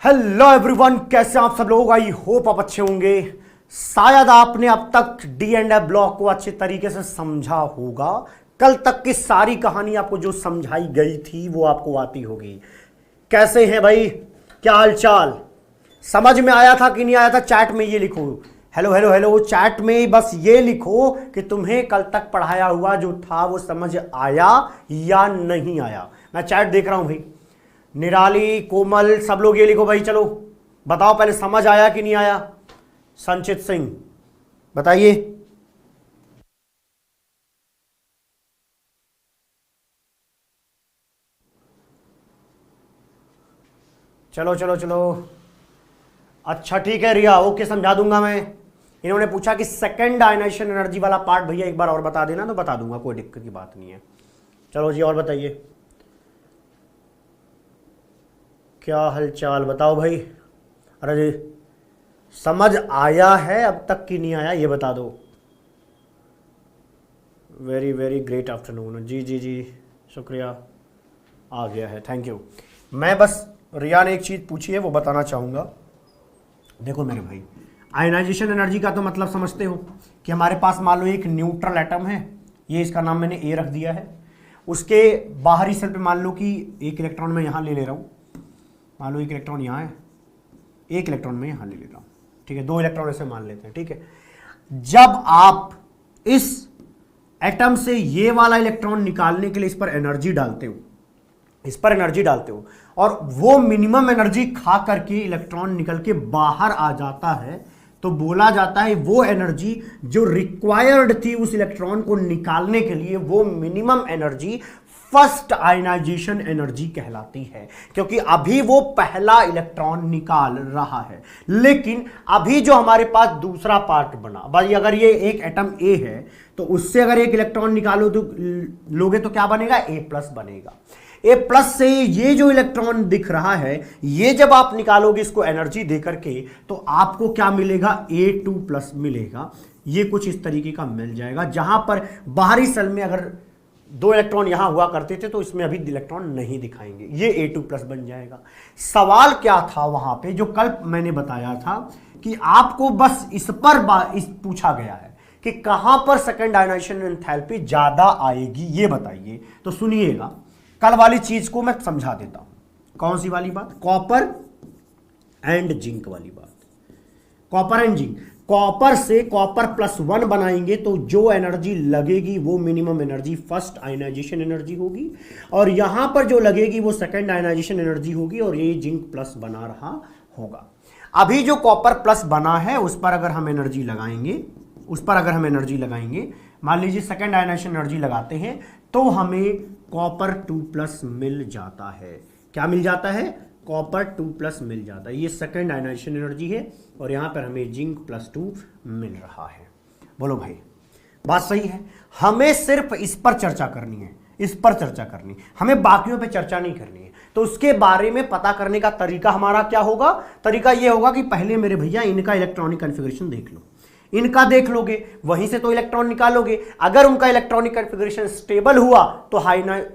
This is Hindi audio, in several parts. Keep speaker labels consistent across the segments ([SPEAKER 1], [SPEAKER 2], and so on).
[SPEAKER 1] हेलो एवरीवन, कैसे आप सब लोग। आई होप आप अच्छे होंगे। शायद आपने अब तक डी एंड एफ ब्लॉक को अच्छे तरीके से समझा होगा। कल तक की सारी कहानी आपको जो समझाई गई थी वो आपको आती होगी। कैसे हैं भाई, क्या हाल चाल, समझ में आया था कि नहीं आया था? चैट में ये लिखो, हेलो हेलो हेलो। चैट में बस ये लिखो कि तुम्हें कल तक पढ़ाया हुआ जो था वो समझ आया या नहीं आया। मैं चैट देख रहा हूं भाई। निराली, कोमल, सब लोग ये लिखो भाई। चलो बताओ पहले, समझ आया कि नहीं आया? संचित सिंह बताइए। चलो चलो चलो, अच्छा ठीक है रिया, ओके समझा दूंगा मैं। इन्होंने पूछा कि सेकंड आयनाइजेशन एनर्जी वाला पार्ट भैया एक बार और बता देना, तो बता दूंगा, कोई दिक्कत की बात नहीं है। चलो जी और बताइए, क्या हालचाल बताओ भाई। अरे समझ आया है अब तक कि नहीं आया ये बता दो। Very very great afternoon. जी जी जी, शुक्रिया, आ गया है, थैंक यू। मैं बस, रिया ने एक चीज़ पूछी है वो बताना चाहूँगा। देखो मेरे भाई, आयनाइजेशन एनर्जी का तो मतलब समझते हो कि हमारे पास मान लो एक न्यूट्रल एटम है, ये इसका नाम मैंने ए रख दिया है। उसके बाहरी सेल पे मान लो कि एक इलेक्ट्रॉन मैं यहाँ ले रहा हूँ, मान लो एक इलेक्ट्रॉन यहाँ है, एक इलेक्ट्रॉन मैं यहाँ ले लेता हूँ, ठीक है, दो इलेक्ट्रॉन ऐसे मान लेते हैं, ठीक है। जब आप इस एटम से ये वाला इलेक्ट्रॉन निकालने के लिए इस पर एनर्जी डालते हो, इस पर एनर्जी डालते हो, और वो मिनिमम एनर्जी खा करके इलेक्ट्रॉन निकल के बाहर आ जाता है, तो बोला जाता है वो एनर्जी जो रिक्वायर्ड थी उस इलेक्ट्रॉन को निकालने के लिए, वो minimum energy first ionisation energy कहलाती है। क्योंकि अभी वो पहला इलेक्ट्रॉन निकाल रहा है, लेकिन अभी जो हमारे पास दूसरा पार्ट बना भाई, अगर ये एक एटम ए है तो उससे अगर एक इलेक्ट्रॉन निकालो तो लोगे तो क्या बनेगा? ए प्लस बनेगा। ए प्लस से ये जो इलेक्ट्रॉन दिख रहा है, ये जब आप निकालोगे इसको एनर्जी दे करके, तो आपको क्या मिलेगा? A2 प्लस मिलेगा। ये कुछ इस तरीके का मिल जाएगा, जहां पर बाहरी सेल में अगर दो इलेक्ट्रॉन यहां हुआ करते थे तो इसमें अभी इलेक्ट्रॉन नहीं दिखाएंगे, ये A2 प्लस बन जाएगा। सवाल क्या था वहां पे, जो कल मैंने बताया था कि आपको बस इस पर पूछा गया है कि कहां पर सेकेंड आयनाइजेशन एंथैल्पी ज्यादा आएगी, ये बताइए। तो सुनिएगा, कल वाली चीज को मैं समझा देता हूं। कौन सी वाली बात? कॉपर एंड जिंक वाली बात। कॉपर एंड जिंक, कॉपर से कॉपर +1 बनाएंगे तो जो एनर्जी लगेगी वो minimum energy first ionisation energy होगी, और यहां पर जो लगेगी वो सेकेंड आयनाइजेशन एनर्जी होगी, और ये जिंक प्लस बना रहा होगा। अभी जो कॉपर प्लस बना है उस पर अगर हम एनर्जी लगाएंगे, मान लीजिए सेकेंड आयनाइजेशन एनर्जी लगाते हैं, तो हमें कॉपर 2 प्लस मिल जाता है। क्या मिल जाता है? कॉपर 2 प्लस मिल जाता है। ये सेकेंड आयनाइजेशन एनर्जी है, और यहां पर हमें जिंक +2 मिल रहा है। बोलो भाई, बात सही है? हमें सिर्फ इस पर चर्चा करनी है, इस पर चर्चा करनी, हमें बाकियों पे चर्चा नहीं करनी है। तो उसके बारे में पता करने का तरीका हमारा क्या होगा? तरीका यह होगा कि पहले मेरे भैया इनका इलेक्ट्रॉनिक कॉन्फ़िगरेशन देख लो, इनका देख लोगे, वहीं से तो इलेक्ट्रॉन निकालोगे। अगर उनका इलेक्ट्रॉनिक कॉन्फ़िगरेशन स्टेबल हुआ तो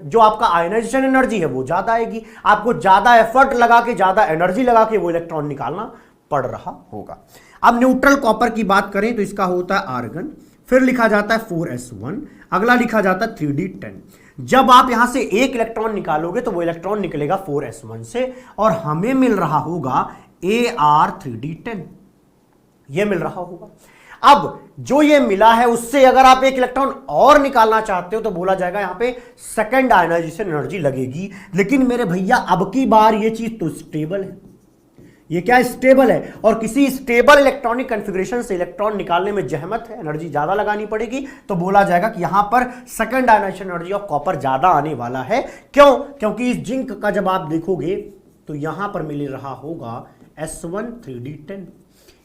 [SPEAKER 1] जो आपका आयनाइजेशन एनर्जी है वो ज्यादा आएगी, आपको ज्यादा एफर्ट लगा के, ज्यादा एनर्जी लगा के वो इलेक्ट्रॉन निकालना पड़ रहा होगा। अब न्यूट्रल कॉपर की बात करें तो इसका होता है आर्गन, फिर लिखा जाता है 4s1, अगला लिखा जाता है 3d10। जब आप यहां से एक इलेक्ट्रॉन निकालोगे तो वो इलेक्ट्रॉन निकलेगा 4s1 से, और हमें मिल रहा होगा Ar3d10, ये मिल रहा होगा। अब जो ये मिला है उससे अगर आप एक इलेक्ट्रॉन और निकालना चाहते हो तो बोला जाएगा यहां पे सेकंड आयनाइजेशन एनर्जी लगेगी। लेकिन मेरे भैया अब की बार ये चीज तो स्टेबल है, ये क्या स्टेबल है, और किसी स्टेबल इलेक्ट्रॉनिक कॉन्फ़िगरेशन से इलेक्ट्रॉन निकालने में जहमत है, एनर्जी ज्यादा लगानी पड़ेगी, तो बोला जाएगा कि यहां पर second ionisation energy of copper ज्यादा आने वाला है। क्यों? क्योंकि इस जिंक का जब आप देखोगे तो यहां पर मिल रहा होगा S1 3d10।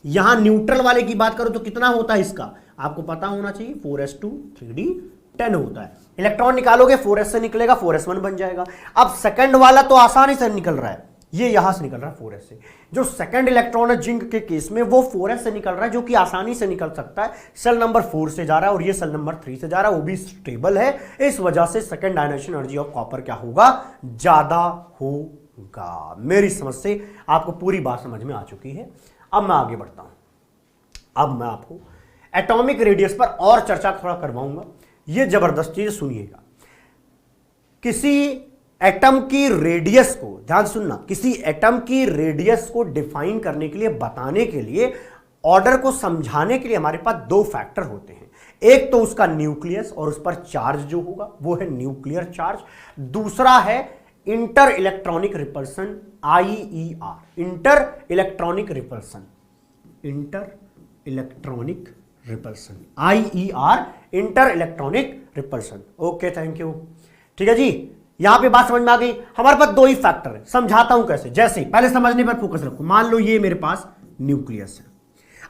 [SPEAKER 1] यहां न्यूट्रल वाले की बात करो तो कितना होता है इसका, आपको पता होना चाहिए, 4s2 3d10 होता है। इलेक्ट्रॉन निकालोगे 4s से निकलेगा, 4s1 बन जाएगा। अब सेकंड वाला तो आसानी से निकल रहा है, ये यहां से निकल रहा है 4s से। जो सेकंड इलेक्ट्रॉन है जिंक के केस में वो 4s से निकल रहा है, जो कि आसानी से निकल सकता है। सेल नंबर 4 से जा रहा है और ये सेल नंबर 3 से जा रहा है, वो भी स्टेबल है। इस वजह से second ionisation energy of copper क्या होगा? ज्यादा होगा। गा। मेरी समझ से आपको पूरी बात समझ में आ चुकी है। अब मैं आगे बढ़ता हूं। अब मैं आपको एटॉमिक रेडियस पर और चर्चा थोड़ा करवाऊंगा। यह जबरदस्त चीज सुनिएगा। किसी एटम की रेडियस को, ध्यान सुनना, किसी एटम की रेडियस को डिफाइन करने के लिए, बताने के लिए, ऑर्डर को समझाने के लिए हमारे पास दो फैक्टर होते हैं। एक तो उसका न्यूक्लियस और उस पर चार्ज जो होगा वो है न्यूक्लियर चार्ज। दूसरा है inter electronic repulsion, IER, inter electronic repulsion, inter electronic repulsion, IER, inter electronic repulsion. Okay, thank you. ठीक है जी, यहां पे बात समझ में आ गई। हमारे पास दो ही फैक्टर है, समझाता हूं कैसे। जैसे पहले समझने पर फोकस रखो। मान लो ये मेरे पास न्यूक्लियस है।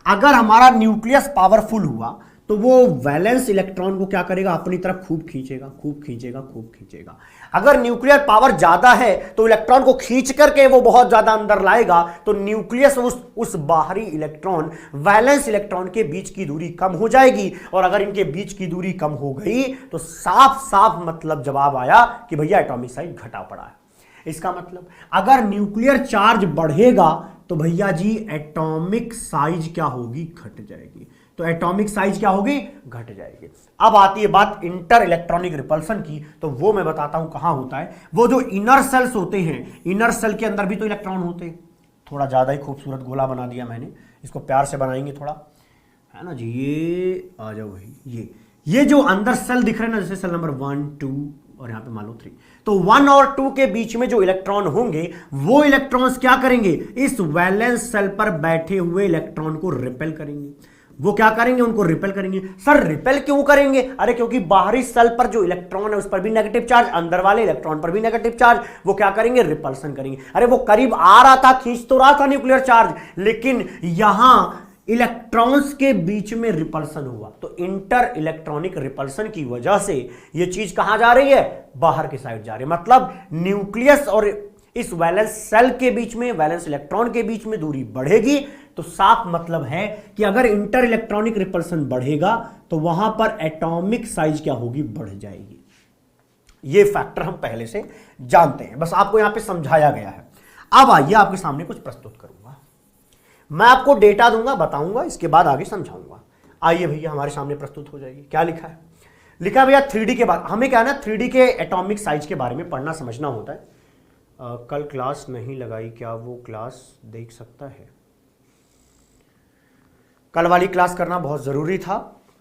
[SPEAKER 1] अगर हमारा न्यूक्लियस पावरफुल हुआ तो वो वैलेंस इलेक्ट्रॉन को क्या करेगा, अपनी तरफ खूब खींचेगा, खूब खींचेगा, खूब खींचेगा। अगर न्यूक्लियर पावर ज्यादा है तो इलेक्ट्रॉन को खींच करके वो बहुत ज्यादा अंदर लाएगा, तो न्यूक्लियस उस बाहरी इलेक्ट्रॉन, वैलेंस इलेक्ट्रॉन के बीच की दूरी कम हो जाएगी। और अगर इनके बीच की दूरी कम हो गई तो साफ साफ मतलब जवाब आया कि भैया एटॉमिक साइज घटा पड़ा है। इसका मतलब अगर न्यूक्लियर चार्ज बढ़ेगा तो भैया जी एटॉमिक साइज क्या होगी, घट जाएगी। तो एटॉमिक साइज क्या होगी, घट जाएगी। अब आती है बात इंटर इलेक्ट्रॉनिक रिपल्सन की, तो वो मैं बताता हूं कहां होता है। वो जो इनर सेल्स होते हैं, इनर सेल के अंदर भी तो इलेक्ट्रॉन होते हैं। थोड़ा ज्यादा ही खूबसूरत गोला बना दिया मैंने, इसको प्यार से बनाएंगे थोड़ा, है ना जी। ये आ जाओ भाई, ये जो अंदर सेल दिख रहे हैं ना, जैसे सेल नंबर 1, 2 और यहां पे मान लो 3, तो 1 और 2 के बीच में जो इलेक्ट्रॉन होंगे वो इलेक्ट्रॉन्स क्या करेंगे, इस वैलेंस सेल पर बैठे हुए इलेक्ट्रॉन को रिपेल करेंगे। वो क्या करेंगे, उनको रिपेल करेंगे। सर रिपेल क्यों करेंगे, अरे क्योंकि बाहरी सेल पर जो इलेक्ट्रॉन है उस पर भी नेगेटिव चार्ज, अंदर वाले इलेक्ट्रॉन पर भी नेगेटिव चार्ज, वो क्या करेंगे, रिपल्सन करेंगे। अरे वो करीब आ रहा था, खींच तो रहा था न्यूक्लियर चार्ज, लेकिन यहां इलेक्ट्रॉन्स के बीच में रिपल्सन हुआ। तो इंटर इलेक्ट्रॉनिक रिपल्सन की वजह से ये चीज कहां जा रही है, बाहर की साइड जा रही है। मतलब न्यूक्लियस और इस वैलेंस सेल के बीच में, वैलेंस इलेक्ट्रॉन के बीच में दूरी बढ़ेगी। तो साफ मतलब है कि अगर इंटर इलेक्ट्रॉनिक रिपल्सन बढ़ेगा तो वहां पर एटॉमिक साइज क्या होगी, बढ़ जाएगी। ये फैक्टर हम पहले से जानते हैं, बस आपको यहां पे समझाया गया है। अब आइए आपके सामने कुछ प्रस्तुत करूंगा, मैं आपको डेटा दूंगा, बताऊंगा, इसके बाद आगे समझाऊंगा। आइए भैया हमारे सामने प्रस्तुत हो जाएगी। क्या लिखा है, लिखा है भैया 3D के बाद हमें क्या है ना, 3D के एटॉमिक साइज के बारे में पढ़ना समझना होता है। कल क्लास नहीं लगाई, क्या वो क्लास देख सकता है? कल वाली क्लास करना बहुत ज़रूरी था,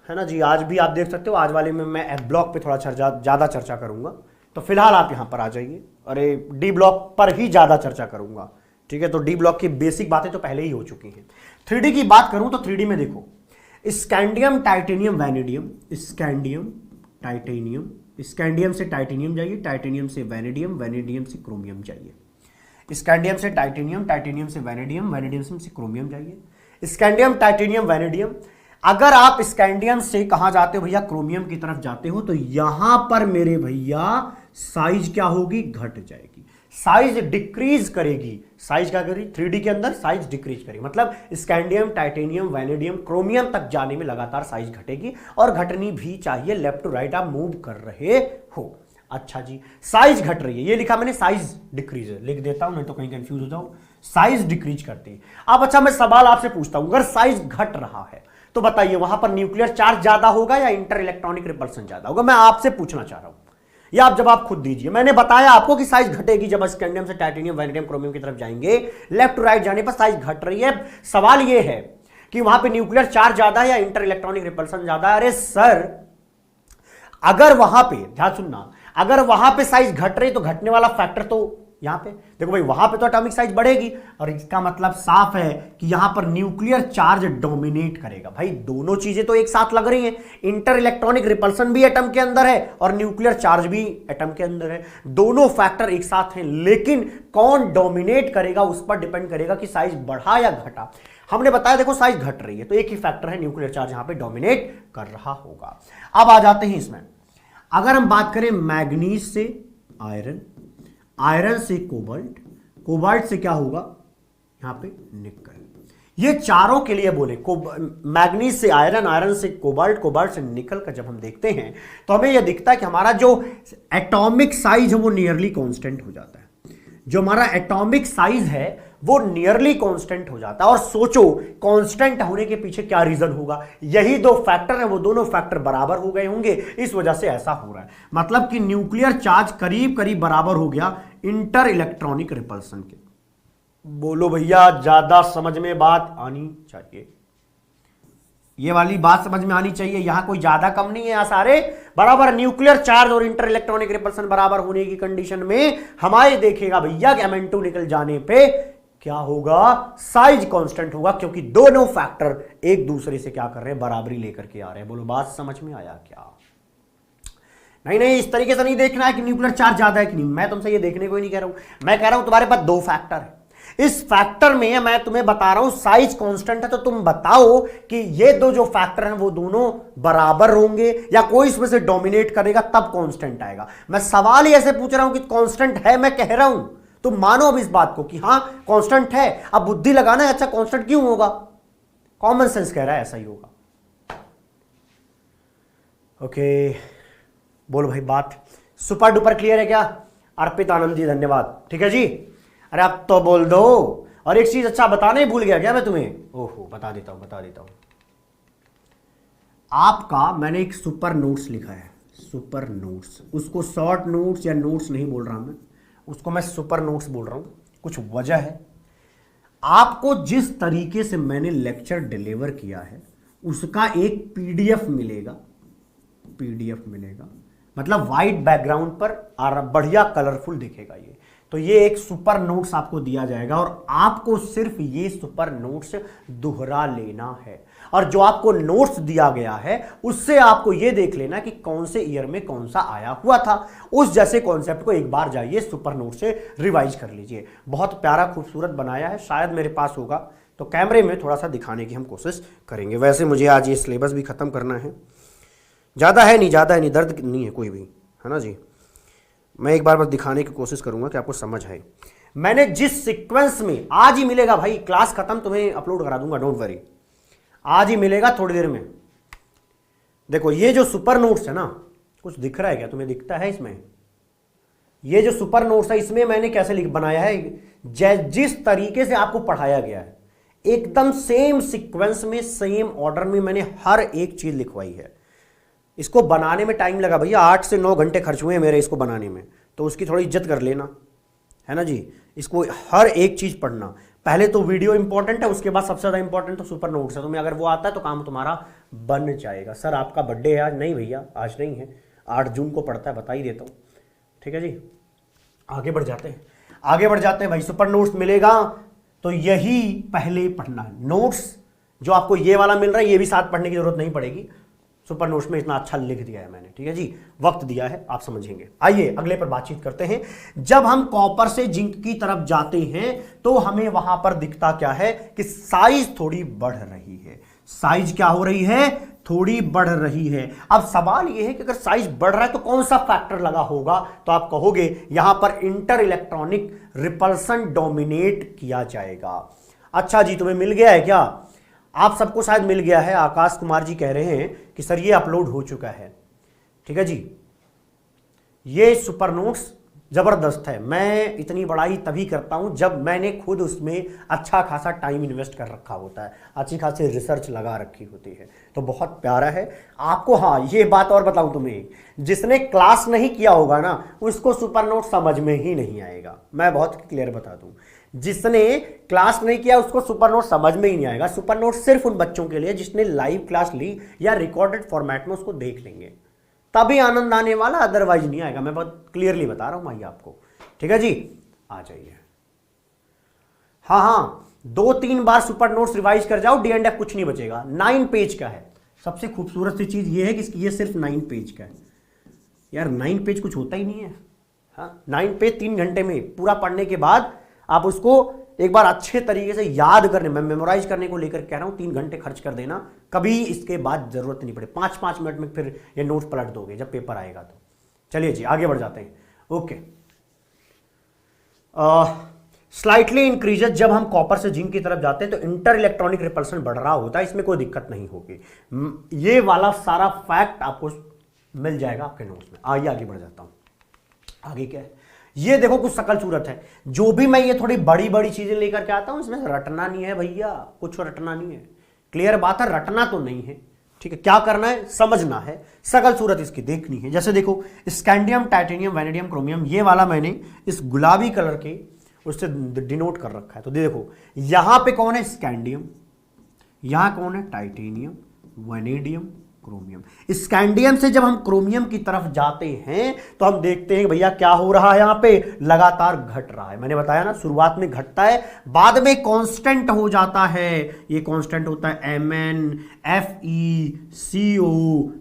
[SPEAKER 1] है ना जी। आज भी आप देख सकते हो, आज वाले में मैं F ब्लॉक पे थोड़ा ज़्यादा चर्चा करूंगा, तो फिलहाल आप यहाँ पर आ जाइए। अरे D ब्लॉक पर ही ज़्यादा चर्चा करूंगा, ठीक है। तो D ब्लॉक की बेसिक बातें तो पहले ही हो चुकी हैं। 3D की बात करूं तो 3D में देखो, scandium, titanium, vanadium, scandium, titanium, scandium से टाइटेनियम जाइए, टाइटेनियम से वैनेडियम, वैनेडियम से क्रोमियम जाइए। स्कैंडियम से टाइटेनियम, टाइटेनियम से वैनेडियम, वैनेडियम से क्रोमियम जाइए। Scandium, titanium, vanadium. अगर आप स्कैंडियम से कहां जाते हो भैया, क्रोमियम की तरफ जाते हो, तो यहां पर मेरे भैया साइज क्या होगी, घट जाएगी, साइज डिक्रीज करेगी। साइज क्या करेगी, 3D के अंदर साइज डिक्रीज करेगी। मतलब स्कैंडियम, टाइटेनियम, वैनेडियम, क्रोमियम तक जाने में लगातार साइज घटेगी, और घटनी भी चाहिए, लेफ्ट टू राइट आप मूव कर रहे हो। अच्छा जी, साइज घट रही है, ये लिखा मैंने, साइज डिक्रीज है, लिख देता हूं नहीं तो कहीं कंफ्यूज हो जाओ। साइज डिक्रीज करती है। अब अच्छा मैं सवाल आपसे पूछता हूं, अगर साइज घट रहा है तो बताइए वहां पर न्यूक्लियर चार्ज ज्यादा होगा या इंटर इलेक्ट्रॉनिक रिपल्सन ज्यादा होगा? मैं आपसे पूछना चाह रहा हूं, या आप जवाब खुद दीजिए। मैंने बताया आपको कि साइज घटेगी जब स्कैंडियम से टाइटेनियम, वैनेडियम, क्रोमियम की तरफ जाएंगे, लेफ्ट टू राइट जाने पर साइज घट रही है। सवाल यह है कि वहां पे न्यूक्लियर चार्ज ज्यादा है या इंटर इलेक्ट्रॉनिक रिपल्सन ज्यादा है? अरे सर, अगर वहां पे, ध्यान सुनना, अगर वहां पे साइज घट रही तो घटने वाला फैक्टर तो यहां पे देखो भाई, वहां पे तो एटॉमिक साइज बढ़ेगी, और इसका मतलब साफ है कि यहां पर न्यूक्लियर चार्ज डोमिनेट करेगा। भाई दोनों चीजें तो एक साथ लग रही हैं, इंटर इलेक्ट्रॉनिक रिपल्सन भी एटम के अंदर है और न्यूक्लियर चार्ज भी एटम के अंदर है, दोनों फैक्टर एक साथ हैं। लेकिन कौन डोमिनेट करेगा उस पर डिपेंड करेगा कि साइज बढ़ा या घटा। हमने बताया देखो साइज घट रही है तो एक ही फैक्टर है, न्यूक्लियर चार्ज यहां पे डोमिनेट कर रहा होगा। अब आ जाते हैं इसमें, अगर हम बात करें मैग्नीज से आयरन, आयरन से कोबाल्ट, कोबाल्ट से क्या होगा यहां पे, निकल। ये चारों के लिए बोले, मैग्नीज से आयरन, आयरन से कोबाल्ट, कोबाल्ट से निकल का जब हम देखते हैं तो हमें यह दिखता है कि हमारा जो एटॉमिक साइज है वो नियरली कांस्टेंट हो जाता है। जो हमारा एटॉमिक साइज है वो नियरली कांस्टेंट हो जाता है। और सोचो कांस्टेंट होने के पीछे क्या रीजन होगा, यही दो फैक्टर है, वो दोनों फैक्टर बराबर हो गए होंगे, इस वजह से ऐसा हो रहा है। मतलब कि न्यूक्लियर चार्ज करीब करीब बराबर हो गया इंटर इलेक्ट्रॉनिक रिपल्सन के। बोलो भैया, ज्यादा समझ में बात आनी चाहिए, ये वाली बात समझ में आनी चाहिए। यहां कोई ज्यादा कम नहीं है, यहां सारे बराबर। न्यूक्लियर चार्ज और इंटर इलेक्ट्रॉनिक रिपल्सन बराबर होने की कंडीशन में हमारे देखेगा भैया कि Mn2 निकल जाने पे क्या होगा, साइज कांस्टेंट होगा, क्योंकि दोनों फैक्टर एक दूसरे से क्या कर रहे हैं, बराबरी लेकर के आ रहे हैं। बोलो बात समझ में आया क्या? नहीं नहीं, इस तरीके से नहीं देखना है कि न्यूक्लियर चार्ज ज्यादा है कि नहीं। मैं तुमसे ये देखने को ही नहीं कह रहा हूं, मैं कह रहा हूं तुम्हारे पास दो फैक्टर है, इस फैक्टर में मैं तुम्हें बता रहा हूं साइज कांस्टेंट है, तो तुम बताओ कि ये दो जो फैक्टर हैं वो दोनों बराबर होंगे या कोई इसमें से डोमिनेट करेगा, तब कांस्टेंट आएगा। मैं सवाल ही ऐसे पूछ रहा हूं कि कांस्टेंट है, मैं कह रहा हूं तुम मानो अब इस बात को कि हां कांस्टेंट है। अब बुद्धि लगाना है, अच्छा कांस्टेंट क्यों होगा, कॉमन सेंस कह रहा है ऐसा ही होगा। ओके बोलो भाई, बात सुपर डुपर क्लियर है क्या? अर्पित आनंद जी धन्यवाद, ठीक है जी। अरे अब तो बोल दो। और एक चीज अच्छा बताना ही भूल गया क्या मैं तुम्हें, ओहो बता देता हूं। आपका मैंने एक सुपर नोट्स लिखा है, सुपर नोट्स, उसको शॉर्ट नोट्स या नोट्स नहीं बोल रहा मैं, उसको मैं सुपर नोट्स बोल रहा हूं। कुछ वजह है, आपको जिस तरीके से मैंने लेक्चर डिलीवर किया है उसका एक पीडीएफ मिलेगा, मतलब व्हाइट बैकग्राउंड पर और बढ़िया कलरफुल दिखेगा ये। तो ये एक सुपर नोट्स आपको दिया जाएगा और आपको सिर्फ ये सुपर नोट्स दोहरा लेना है। और जो आपको नोट्स दिया गया है उससे आपको ये देख लेना कि कौन से ईयर में कौन सा आया हुआ था। उस जैसे कॉन्सेप्ट को एक बार जाइए सुपर नोट से रिवाइज कर लीजिए। बहुत प्यारा खूबसूरत बनाया है, शायद मेरे पास होगा तो कैमरे में थोड़ा सा दिखाने की हम कोशिश करेंगे। वैसे मुझे आज ये सिलेबस भी खत्म करना है, ज़्यादा है नहीं, दर्द नहीं है कोई भी, है ना जी। मैं एक बार बस दिखाने की कोशिश करूंगा कि आपको समझ आए। मैंने जिस सीक्वेंस में, आज ही मिलेगा भाई, क्लास खत्म तुम्हें अपलोड करा दूंगा, डोंट वरी, आज ही मिलेगा थोड़ी देर में। देखो ये जो सुपर नोट्स है ना, कुछ दिख रहा है क्या तुम्हें, दिखता है इसमें? ये जो सुपर नोट्स है इसमें मैंने कैसे बनाया है, जिस तरीके से आपको पढ़ाया गया है एकदम सेम सीक्वेंस में, सेम ऑर्डर में मैंने हर एक चीज लिखवाई है। इसको बनाने में टाइम लगा भैया, 8 से 9 घंटे खर्च हुए हैं मेरे इसको बनाने में, तो उसकी थोड़ी इज्जत कर लेना, है ना जी। इसको हर एक चीज़ पढ़ना, पहले तो वीडियो इंपॉर्टेंट है, उसके बाद सबसे ज़्यादा इंपॉर्टेंट तो सुपर नोट्स है। तुम्हें अगर वो आता है तो काम तुम्हारा बन जाएगा। सर आपका बर्थडे है आज? नहीं भैया आज नहीं है, 8 जून को पड़ता है, बता ही देता हूँ, ठीक है जी। आगे बढ़ जाते हैं भाई। सुपर नोट्स मिलेगा तो यही पहले पढ़ना है। नोट्स जो आपको ये वाला मिल रहा है ये भी साथ पढ़ने की जरूरत नहीं पड़ेगी, सुपर नोट्स में इतना अच्छा लिख दिया है मैंने, ठीक है जी, वक्त दिया है, आप समझेंगे। आइए अगले पर बातचीत करते हैं। जब हम कॉपर से जिंक की तरफ जाते हैं तो हमें वहां पर दिखता क्या है कि साइज थोड़ी बढ़ रही है। साइज क्या हो रही है? थोड़ी बढ़ रही है। अब सवाल यह है कि अगर साइज बढ़ रहा है तो कौन सा फैक्टर लगा होगा, तो आप कहोगे यहां पर इंटर इलेक्ट्रॉनिक रिपल्सन डोमिनेट किया जाएगा। अच्छा जी, तुम्हें मिल गया है क्या? आप सबको शायद मिल गया है। आकाश कुमार जी कह रहे हैं कि सर ये अपलोड हो चुका है, ठीक है जी। ये सुपर नोट्स जबरदस्त है। मैं इतनी बड़ाई तभी करता हूं जब मैंने खुद उसमें अच्छा खासा टाइम इन्वेस्ट कर रखा होता है, अच्छी खासी रिसर्च लगा रखी होती है, तो बहुत प्यारा है आपको। हाँ ये बात और बताऊं तुम्हें, जिसने क्लास नहीं किया होगा ना उसको सुपर नोट समझ में ही नहीं आएगा। मैं बहुत क्लियर बता दूं, जिसने क्लास नहीं किया उसको सुपर नोट समझ में ही नहीं आएगा। सुपर नोट सिर्फ उन बच्चों के लिए जिसने लाइव क्लास ली या रिकॉर्डेड फॉर्मेट में उसको देख लेंगे, तभी आनंद आने वाला, अदरवाइज नहीं आएगा। मैं बहुत क्लियरली बता रहा हूं भाई आपको, ठीक है जी। आ जाइए। हाँ 2-3 बार सुपर नोट्स रिवाइज कर जाओ, D&F कुछ नहीं बचेगा। 9 पेज का है। सबसे खूबसूरत सी चीज ये है कि ये सिर्फ 9 पेज का है। यार 9 पेज कुछ होता ही नहीं है। हाँ 9 पेज 3 घंटे में पूरा पढ़ने के बाद आप उसको एक बार अच्छे तरीके से याद करने, मैं मेमोराइज करने को लेकर कह रहा हूं, 3 घंटे खर्च कर देना, कभी इसके बाद जरूरत नहीं पड़े। 5-5 मिनट में फिर ये नोट्स पलट दोगे जब पेपर आएगा तो। चलिए जी आगे बढ़ जाते हैं। ओके, स्लाइटली इंक्रीजेस, जब हम कॉपर से जिंक की तरफ जाते हैं तो इंटर इलेक्ट्रॉनिक रिपल्सन बढ़ रहा होता है, इसमें कोई दिक्कत नहीं होगी। ये वाला सारा फैक्ट आपको मिल जाएगा आपके नोट्स में। आइए आगे बढ़ जाता हूं। आगे क्या है, ये देखो कुछ शकल सूरत है। जो भी मैं ये थोड़ी बड़ी बड़ी चीजें लेकर के आता हूं इसमें रटना नहीं है भैया, कुछ रटना नहीं है। क्लियर बात है, रटना तो नहीं है। ठीक है, क्या करना है, समझना है, शकल सूरत इसकी देखनी है। जैसे देखो स्कैंडियम, टाइटेनियम, वैनेडियम, क्रोमियम, ये वाला मैंने इस गुलाबी कलर के उससे डिनोट कर रखा है। तो देखो यहां पे कौन है, स्कैंडियम, यहां कौन है, टाइटेनियम, वैनेडियम, क्रोमियम। स्कैंडियम से जब हम क्रोमियम की तरफ जाते हैं तो हम देखते हैं भैया क्या हो रहा है, यहां पे लगातार घट रहा है। मैंने बताया ना, शुरुआत में घटता है, बाद में कांस्टेंट हो जाता है। ये कांस्टेंट होता है MnFeCO,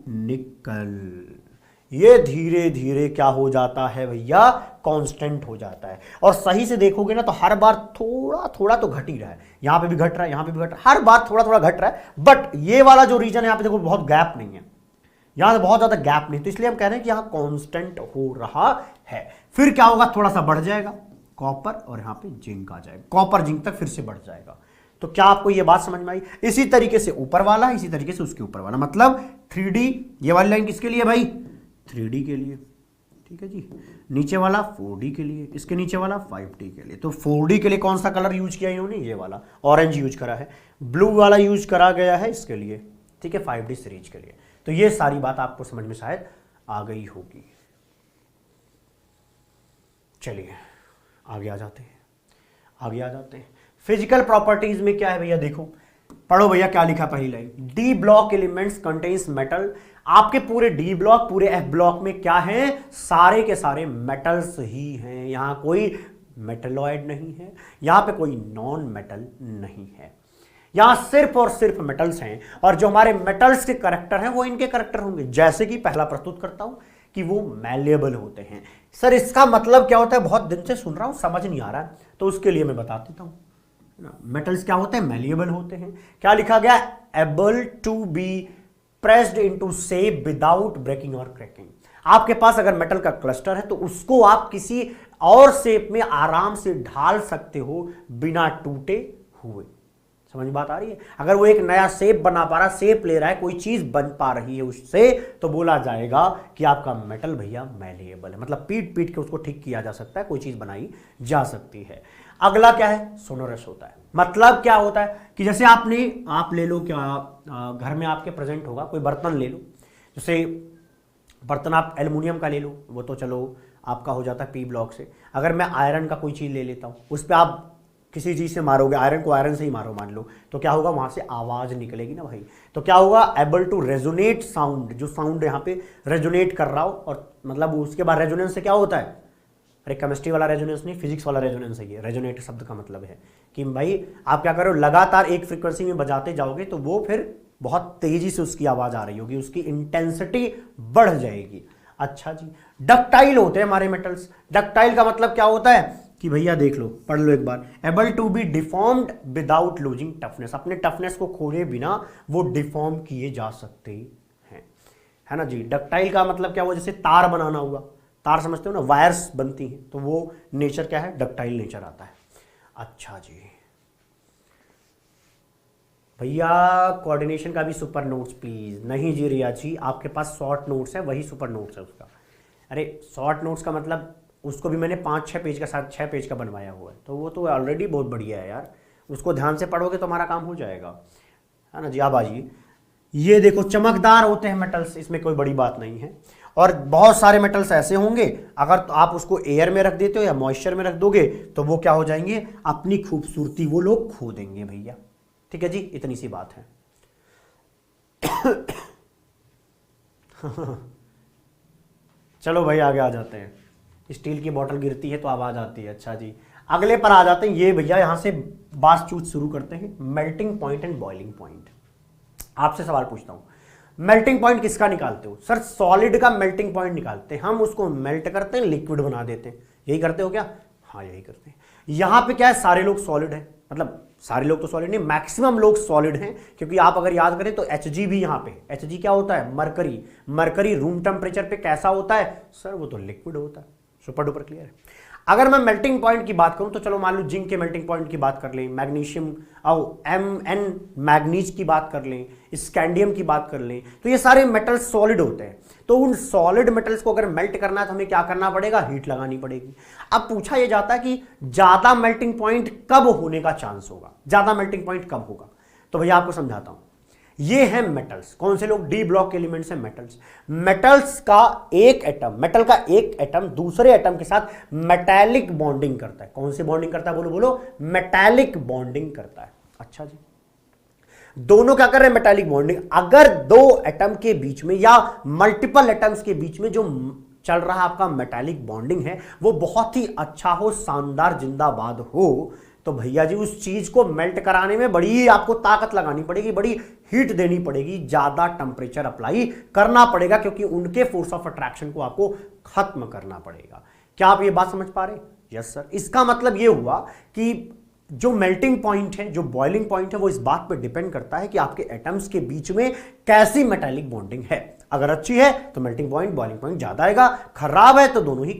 [SPEAKER 1] निकल। ये धीरे धीरे क्या हो जाता है भैया, कांस्टेंट हो जाता है। और सही से देखोगे ना तो हर बार थोड़ा थोड़ा तो घट ही रहा है, यहां पे भी घट रहा है, यहां पे भी घट रहा है, हर बार थोड़ा थोड़ा घट रहा है। बट ये वाला जो रीजन है यहां पे देखो बहुत गैप नहीं है, यहां से बहुत ज्यादा गैप नहीं, तो इसलिए हम कह रहे हैं कि यहां कांस्टेंट हो रहा है। फिर क्या होगा, थोड़ा सा बढ़ जाएगा कॉपर और यहां पे जिंक आ जाएगा, कॉपर जिंक तक फिर से बढ़ जाएगा। तो क्या आपको ये बात समझ में आई? इसी तरीके से ऊपर वाला, इसी तरीके से उसके ऊपर वाला, मतलब 3D, ये वाली लाइन किसके लिए भाई, 3D के लिए। ठीक है जी, नीचे वाला 4D के लिए, इसके नीचे वाला 5D के लिए। तो 4D के लिए कौन सा कलर यूज किया इन्होंने, ये वाला ऑरेंज यूज करा है, ब्लू वाला यूज करा गया है इसके लिए। ठीक है, 5D सीरीज के लिए। तो ये सारी बात आपको समझ में शायद आ गई होगी। चलिए आगे आ जाते हैं, आगे आ जाते हैं। फिजिकल प्रॉपर्टीज में क्या है भैया, देखो पढ़ो भैया क्या लिखा पहली line, D block elements contains metal. आपके पूरे डी ब्लॉक, पूरे एफ ब्लॉक में क्या है, सारे के सारे मेटल्स ही हैं। यहां कोई मेटलॉइड नहीं है, यहां पे कोई नॉन मेटल नहीं है, यहां सिर्फ और सिर्फ मेटल्स हैं। और जो हमारे मेटल्स के करैक्टर हैं वो इनके करैक्टर होंगे, जैसे कि पहला प्रस्तुत करता हूं कि वो मैलेबल होते हैं। सर इसका मतलब क्या होता है, बहुत दिन से सुन रहा हूं, समझ नहीं आ रहा है, तो उसके लिए मैं बता देता हूं। मेटल्स क्या होते हैं, मैलिएबल होते हैं। क्या लिखा गया, able to be pressed into shape without breaking और क्रैकिंग। आपके पास अगर मेटल का क्लस्टर है तो उसको आप किसी और शेप में आराम से ढाल सकते हो बिना टूटे हुए। समझ बात आ रही है? अगर वो एक नया शेप बना पा रहा, शेप ले रहा है, कोई चीज बन पा रही है उससे, तो बोला जाएगा कि आपका मेटल भैया मैलिएबल है। मतलब पीट पीट के उसको ठीक किया जा सकता है, कोई चीज बनाई जा सकती है। अगला क्या है, सोनोरस होता है। मतलब क्या होता है कि जैसे आप ले लो, क्या घर में आपके प्रेजेंट होगा, कोई बर्तन ले लो, जैसे बर्तन आप एल्युमिनियम का ले लो, वो तो चलो आपका हो जाता है पी ब्लॉक से। अगर मैं आयरन का कोई चीज ले लेता हूं, उस पर आप किसी चीज से मारोगे, आयरन को आयरन से ही मारो मान लो, तो क्या होगा, वहां से आवाज निकलेगी ना भाई। तो क्या होगा, एबल टू रेजोनेट साउंड, जो साउंड यहाँ पे रेजोनेट कर रहा हो, और मतलब उसके बाद रेजोनेंस से क्या होता है, अरे केमिस्ट्री वाला रेजोनेंस नहीं, फिजिक्स वाला रेजोनेंस है ये। रेजोनेट शब्द का मतलब है कि भाई आप क्या कर रहे हो, लगातार एक फ्रीक्वेंसी में बजाते जाओगे तो वो फिर बहुत तेजी से उसकी आवाज आ रही होगी, उसकी इंटेंसिटी बढ़ जाएगी। अच्छा जी, डक्टाइल होते हैं हमारे मेटल्स। डक्टाइल का मतलब क्या होता है कि भैया देख लो, पढ़ लो एक बार, able to be deformed without losing toughness. अपने टफनेस को खोए बिना वो डिफॉर्म किए जा सकते हैं, है ना जी। डक्टाइल का मतलब क्या हुआ, जैसे तार बनाना हुआ, तार समझते हो ना, वायर्स बनती हैं, तो वो नेचर क्या है, डक्टाइल नेचर आता है। अच्छा जी भैया, कोऑर्डिनेशन का भी सुपर नोट्स प्लीज। नहीं जी रिया जी, आपके पास शॉर्ट नोट्स है, वही सुपर नोट्स है उसका। अरे शॉर्ट नोट्स का मतलब उसको भी मैंने 5-6 पेज का, 7-6 पेज का बनवाया हुआ है, तो वो तो ऑलरेडी बहुत बढ़िया है यार। उसको ध्यान से पढ़ोगे तो हमारा काम हो जाएगा, है ना जी। आप आइए, ये देखो चमकदार होते हैं मेटल्स, इसमें कोई बड़ी बात नहीं है। और बहुत सारे मेटल्स ऐसे होंगे, अगर तो आप उसको एयर में रख देते हो या मॉइस्चर में रख दोगे तो वो क्या हो जाएंगे, अपनी खूबसूरती वो लोग खो देंगे भैया। ठीक है जी, इतनी सी बात है। चलो भाई आगे आ जाते हैं। स्टील की बोतल गिरती है तो आवाज आती है। अच्छा जी, अगले पर आ जाते हैं। ये भैया यहां से बातचीत शुरू करते हैं, melting point and boiling point. आपसे सवाल पूछता हूं, मेल्टिंग पॉइंट किसका निकालते हो? सर सॉलिड का मेल्टिंग पॉइंट निकालते हैं हम, उसको मेल्ट करते हैं, लिक्विड बना देते हैं। यही करते हो क्या? हाँ यही करते हैं। यहां पे क्या है, सारे लोग सॉलिड हैं, मतलब सारे लोग तो सॉलिड नहीं, मैक्सिमम लोग सॉलिड हैं, क्योंकि आप अगर याद करें तो Hg भी यहां पे, Hg क्या होता है, मरकरी। मरकरी रूम टेम्परेचर पे कैसा होता है सर, वो तो लिक्विड होता है। सुपर डुपर क्लियर है। अगर मैं मेल्टिंग पॉइंट की बात करूं तो चलो मान लो जिंक के मेल्टिंग पॉइंट की बात कर लें, मैग्नीशियम और एम मैग्नीज की बात कर लें, स्कैंडियम की बात कर लें, तो ये सारे मेटल्स सॉलिड होते हैं। तो उन सॉलिड मेटल्स को अगर मेल्ट करना है तो हमें क्या करना पड़ेगा, हीट लगानी पड़ेगी। अब पूछा यह जाता है कि ज्यादा मेल्टिंग पॉइंट कब होने का चांस होगा, ज्यादा मेल्टिंग पॉइंट कब होगा। तो भैया आपको समझाता हूं, ये हैं मेटल्स। कौन से लोग, डी ब्लॉक एलिमेंट्स हैं मेटल्स। मेटल्स का एक एटम, मेटल का एक एटम दूसरे एटम के साथ मेटालिक बॉन्डिंग करता है। कौन सी बॉन्डिंग करता है, बोलो बोलो, मेटालिक बॉन्डिंग करता है। अच्छा जी, दोनों क्या कर रहे हैं, मेटालिक बॉन्डिंग। अगर दो एटम के बीच में या मल्टीपल एटम्स के बीच में जो चल रहा आपका मेटालिक बॉन्डिंग है वो बहुत ही अच्छा हो, शानदार, जिंदाबाद हो, तो भैया जी उस चीज को मेल्ट कराने में बड़ी आपको ताकत लगानी पड़ेगी, बड़ी हीट देनी पड़ेगी, ज्यादा टेम्परेचर अप्लाई करना पड़ेगा, क्योंकि उनके फोर्स ऑफ अट्रैक्शन को आपको खत्म करना पड़ेगा। क्या आप ये बात समझ पा रहे हैं? Yes sir. इसका मतलब ये हुआ कि जो मेल्टिंग पॉइंट है, जो बॉइलिंग पॉइंट है, वो इस बात पर डिपेंड करता है कि आपके एटम्स के बीच में कैसी मेटालिक बॉन्डिंग है। अगर अच्छी है तो मेल्टिंग पॉइंट, बॉइलिंग पॉइंट ज्यादा आएगा, खराब है तो दोनों ही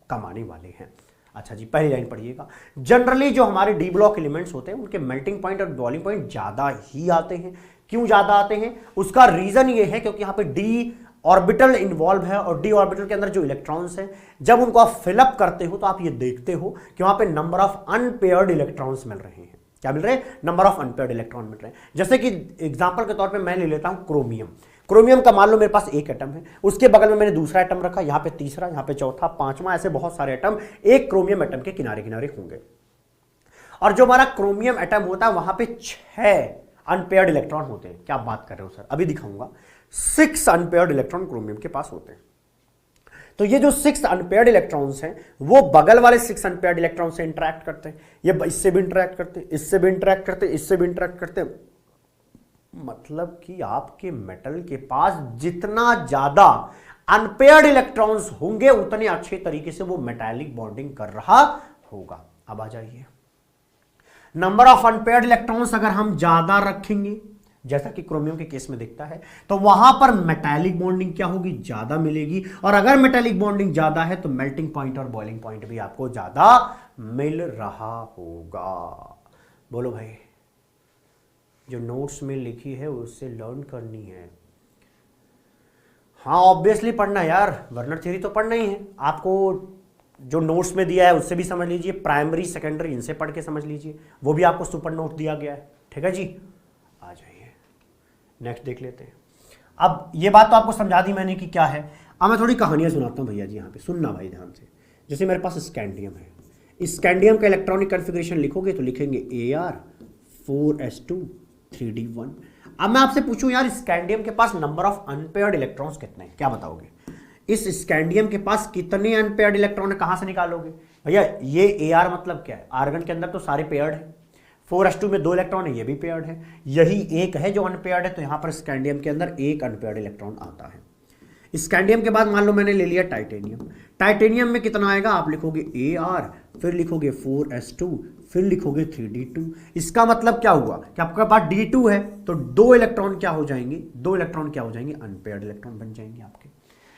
[SPEAKER 1] कम आने वाले हैं। अच्छा जी, पहली लाइन पढ़िएगा। जनरली जो हमारे डी ब्लॉक एलिमेंट्स होते हैं उनके मेल्टिंग पॉइंट और बॉइलिंग पॉइंट ज्यादा ही आते हैं। क्यों ज्यादा आते हैं? उसका रीजन ये है क्योंकि यहां पे डी ऑर्बिटल इन्वॉल्व है, और डी ऑर्बिटल के अंदर जो इलेक्ट्रॉन्स हैं, जब उनको आप फिलअप करते हो तो आप ये देखते हो कि वहां पे नंबर ऑफ अनपेयर्ड इलेक्ट्रॉन्स मिल रहे हैं। क्या मिल रहे हैं? नंबर ऑफ अनपेयर्ड इलेक्ट्रॉन मिल रहे हैं। जैसे कि एग्जाम्पल के तौर पर मैं ले लेता हूं क्रोमियम। क्रोमियम का मान लो मेरे पास एक एटम है, उसके बगल में मैंने दूसरा एटम रखा, यहां पे तीसरा, यहां पे चौथा, पांचवा, ऐसे बहुत सारे एटम एक क्रोमियम एटम के किनारे किनारे होंगे। और जो हमारा क्रोमियम एटम होता है वहां पे 6 अनपेयर्ड इलेक्ट्रॉन होते हैं। क्या आप बात कर रहे हो सर? अभी दिखाऊंगा। 6 अनपेयर्ड इलेक्ट्रॉन क्रोमियम के पास होते हैं। तो ये जो 6 अनपेयर्ड इलेक्ट्रॉन्स हैं वो बगल वाले 6 अनपेयर्ड इलेक्ट्रॉन से इंटरैक्ट करते हैं। ये इससे भी इंटरैक्ट करते हैं, इससे भी इंटरैक्ट करते हैं, इससे भी इंटरैक्ट करते हैं। मतलब कि आपके मेटल के पास जितना ज्यादा अनपेयर्ड इलेक्ट्रॉन्स होंगे उतने अच्छे तरीके से वो मेटालिक बॉन्डिंग कर रहा होगा। अब आ जाइए, नंबर ऑफ अनपेयर्ड इलेक्ट्रॉन्स अगर हम ज्यादा रखेंगे, जैसा कि क्रोमियम के केस में दिखता है, तो वहां पर मेटालिक बॉन्डिंग क्या होगी, ज्यादा मिलेगी। और अगर मेटालिक बॉन्डिंग ज्यादा है तो मेल्टिंग पॉइंट और बॉइलिंग पॉइंट भी आपको ज्यादा मिल रहा होगा। बोलो भाई, जो नोट्स में लिखी है उससे लर्न करनी है। हाँ ऑब्वियसली पढ़ना यार, वर्नर थ्योरी तो पढ़ना ही है आपको। जो नोट्स में दिया है उससे भी समझ लीजिए, प्राइमरी सेकेंडरी इनसे पढ़ के समझ लीजिए, वो भी आपको सुपर नोट दिया गया है। ठीक है जी, आ जाइए नेक्स्ट देख लेते हैं। अब ये बात तो आपको समझा दी मैंने कि क्या है। अब मैं थोड़ी कहानियां सुनाता हूँ भैया जी, यहाँ पे सुनना भाई ध्यान से। जैसे मेरे पास स्कैंडियम है, स्कैंडियम का इलेक्ट्रॉनिक कन्फिग्रेशन लिखोगे तो लिखेंगे Ar4s2 3d1। अब मैं आपसे पूछूं यार, स्कैंडियम के पास नंबर ऑफ अनपेयर्ड इलेक्ट्रॉन्स कितने हैं, क्या बताओगे? इस स्कैंडियम के पास कितने अनपेयर्ड इलेक्ट्रॉन है, कहां से निकालोगे भैया? ये Ar मतलब क्या है? आर्गन के अंदर तो सारे पेयर्ड है। 4s2 में 2 इलेक्ट्रॉन है, ये भी पेयर्ड है। यही एक है जो अनपेयर्ड है, तो यहां पर स्कैंडियम के अंदर एक अनपेयर्ड इलेक्ट्रॉन आता है। स्कैंडियम के बाद मान लो मैंने ले लिया टाइटेनियम। टाइटेनियम में कितना आएगा? आप लिखोगे Ar, फिर लिखोगे 4s2, फिर लिखोगे 3d2। इसका मतलब क्या हुआ कि आपके पास d2 है तो 2 इलेक्ट्रॉन क्या हो जाएंगे? 2 इलेक्ट्रॉन क्या हो जाएंगे? अनपेयर्ड इलेक्ट्रॉन बन जाएंगे आपके।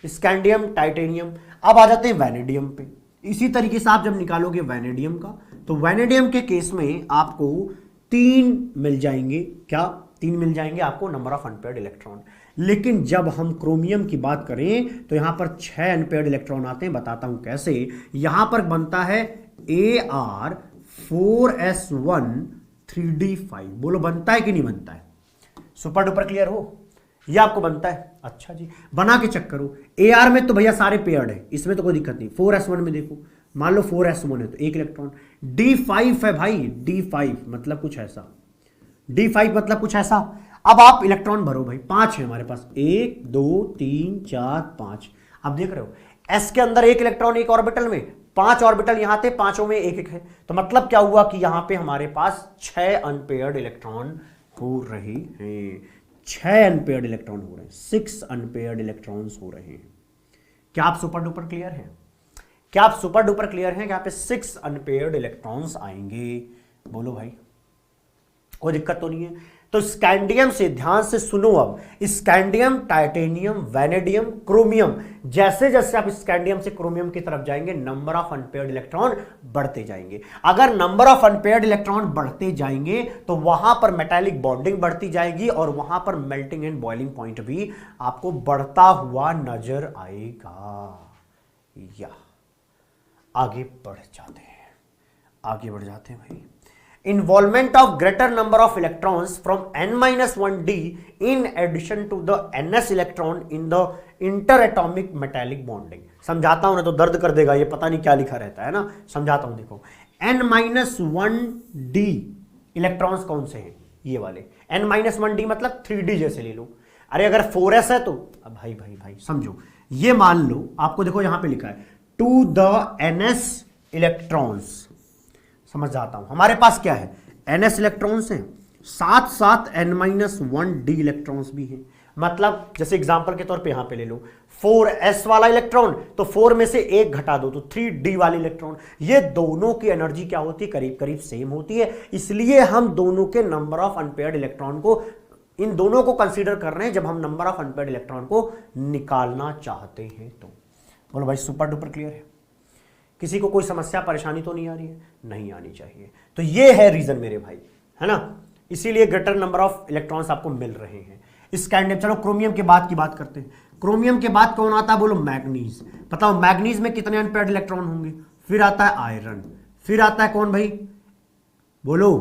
[SPEAKER 1] Scandium, titanium. अब आ जाते हैं वैनेडियम पे। इसी तरीके से आप जब निकालोगे वैनेडियम का, तो वैनेडियम के केस में आपको 3 मिल जाएंगे। क्या 3 मिल जाएंगे आपको? Number of unpaired electron. लेकिन जब हम क्रोमियम की बात करें तो यहां पर 6 अनपेयर्ड इलेक्ट्रॉन आते हैं। बताता हूं कैसे। यहां पर बनता है Ar4s1 3d5। बोलो बनता है कि नहीं बनता है? सुपर डुपर क्लियर हो? यह आपको बनता है। अच्छा जी, बना के चेक करो। Ar में तो भैया सारे पेयर्ड है, इसमें तो कोई दिक्कत नहीं। 4s1 में देखो, मान लो 4s1 है तो 1 इलेक्ट्रॉन। d5 है भाई, d5 मतलब कुछ ऐसा, d5 मतलब कुछ ऐसा। अब आप इलेक्ट्रॉन भरो भाई, 5 है हमारे पास, 1 2 3 4 5। अब देख रहे हो s के अंदर 1 इलेक्ट्रॉन एक ऑर्बिटल में, 5 ऑर्बिटल यहां थे, पांचों में एक एक है। तो मतलब क्या हुआ कि यहां पे हमारे पास 6 अनपेयर्ड इलेक्ट्रॉन हो रहे हैं। 6 अनपेयर्ड इलेक्ट्रॉन हो रहे हैं, 6 अनपेयर्ड इलेक्ट्रॉन्स हो रहे हैं। क्या आप सुपर डुपर क्लियर हैं? क्या आप सुपर डुपर क्लियर हैं कि यहां पे 6 अनपेयर्ड इलेक्ट्रॉन्स आएंगे? बोलो भाई, कोई दिक्कत तो नहीं है। तो स्कैंडियम से ध्यान से सुनो, अब स्कैंडियम, टाइटेनियम, वैनेडियम, क्रोमियम, जैसे जैसे आप स्कैंडियम से क्रोमियम की तरफ जाएंगे नंबर ऑफ अनपेयर्ड इलेक्ट्रॉन बढ़ते जाएंगे। अगर नंबर ऑफ अनपेयर्ड इलेक्ट्रॉन बढ़ते जाएंगे तो वहां पर मेटालिक बॉन्डिंग बढ़ती जाएगी और वहां पर मेल्टिंग एंड बॉइलिंग पॉइंट भी आपको बढ़ता हुआ नजर आएगा। या आगे बढ़ जाते हैं, आगे बढ़ जाते हैं भाई। Involvement of greater number of electrons from n-1d in addition to the ns electron in the interatomic metallic bonding। समझाता हूं ना तो दर्द कर देगा, ये पता नहीं क्या लिखा रहता है ना, समझाता हूं। देखो n-1d इलेक्ट्रॉन्स कौन से हैं, ये वाले। n-1d मतलब 3d जैसे ले लो। अरे अगर 4s है तो अब भाई भाई भाई समझो, ये मान लो आपको, देखो यहां पे लिखा है टू द ns इलेक्ट्रॉन्स। समझ जाता हूं, हमारे पास क्या है, ns इलेक्ट्रॉन्स हैं, साथ साथ n-1d इलेक्ट्रॉन्स भी हैं। मतलब जैसे एग्जांपल के तौर पे यहां पे ले लो 4s वाला इलेक्ट्रॉन, तो 4 में से एक घटा दो तो 3d वाले इलेक्ट्रॉन। ये दोनों की एनर्जी क्या होती है, करीब करीब सेम होती है। इसलिए हम दोनों के नंबर ऑफ अनपेयर्ड इलेक्ट्रॉन को, इन दोनों को कंसीडर कर रहे हैं जब हम नंबर ऑफ अनपेयर्ड इलेक्ट्रॉन को निकालना चाहते हैं। तो बोलो भाई सुपर डुपर क्लियर है? किसी को कोई समस्या परेशानी तो नहीं आ रही है? नहीं आनी चाहिए। तो ये है रीजन मेरे भाई, है ना, इसीलिए ग्रेटर नंबर ऑफ इलेक्ट्रॉन्स आपको मिल रहे हैं। स्कैंडियम, चलो क्रोमियम के बाद की बात करते हैं। क्रोमियम के बाद कौन आता है, बोलो मैग्नीज। बताओ मैग्नीज में कितने अनपेयर्ड इलेक्ट्रॉन होंगे? फिर आता है आयरन, फिर आता है कौन भाई, बोलो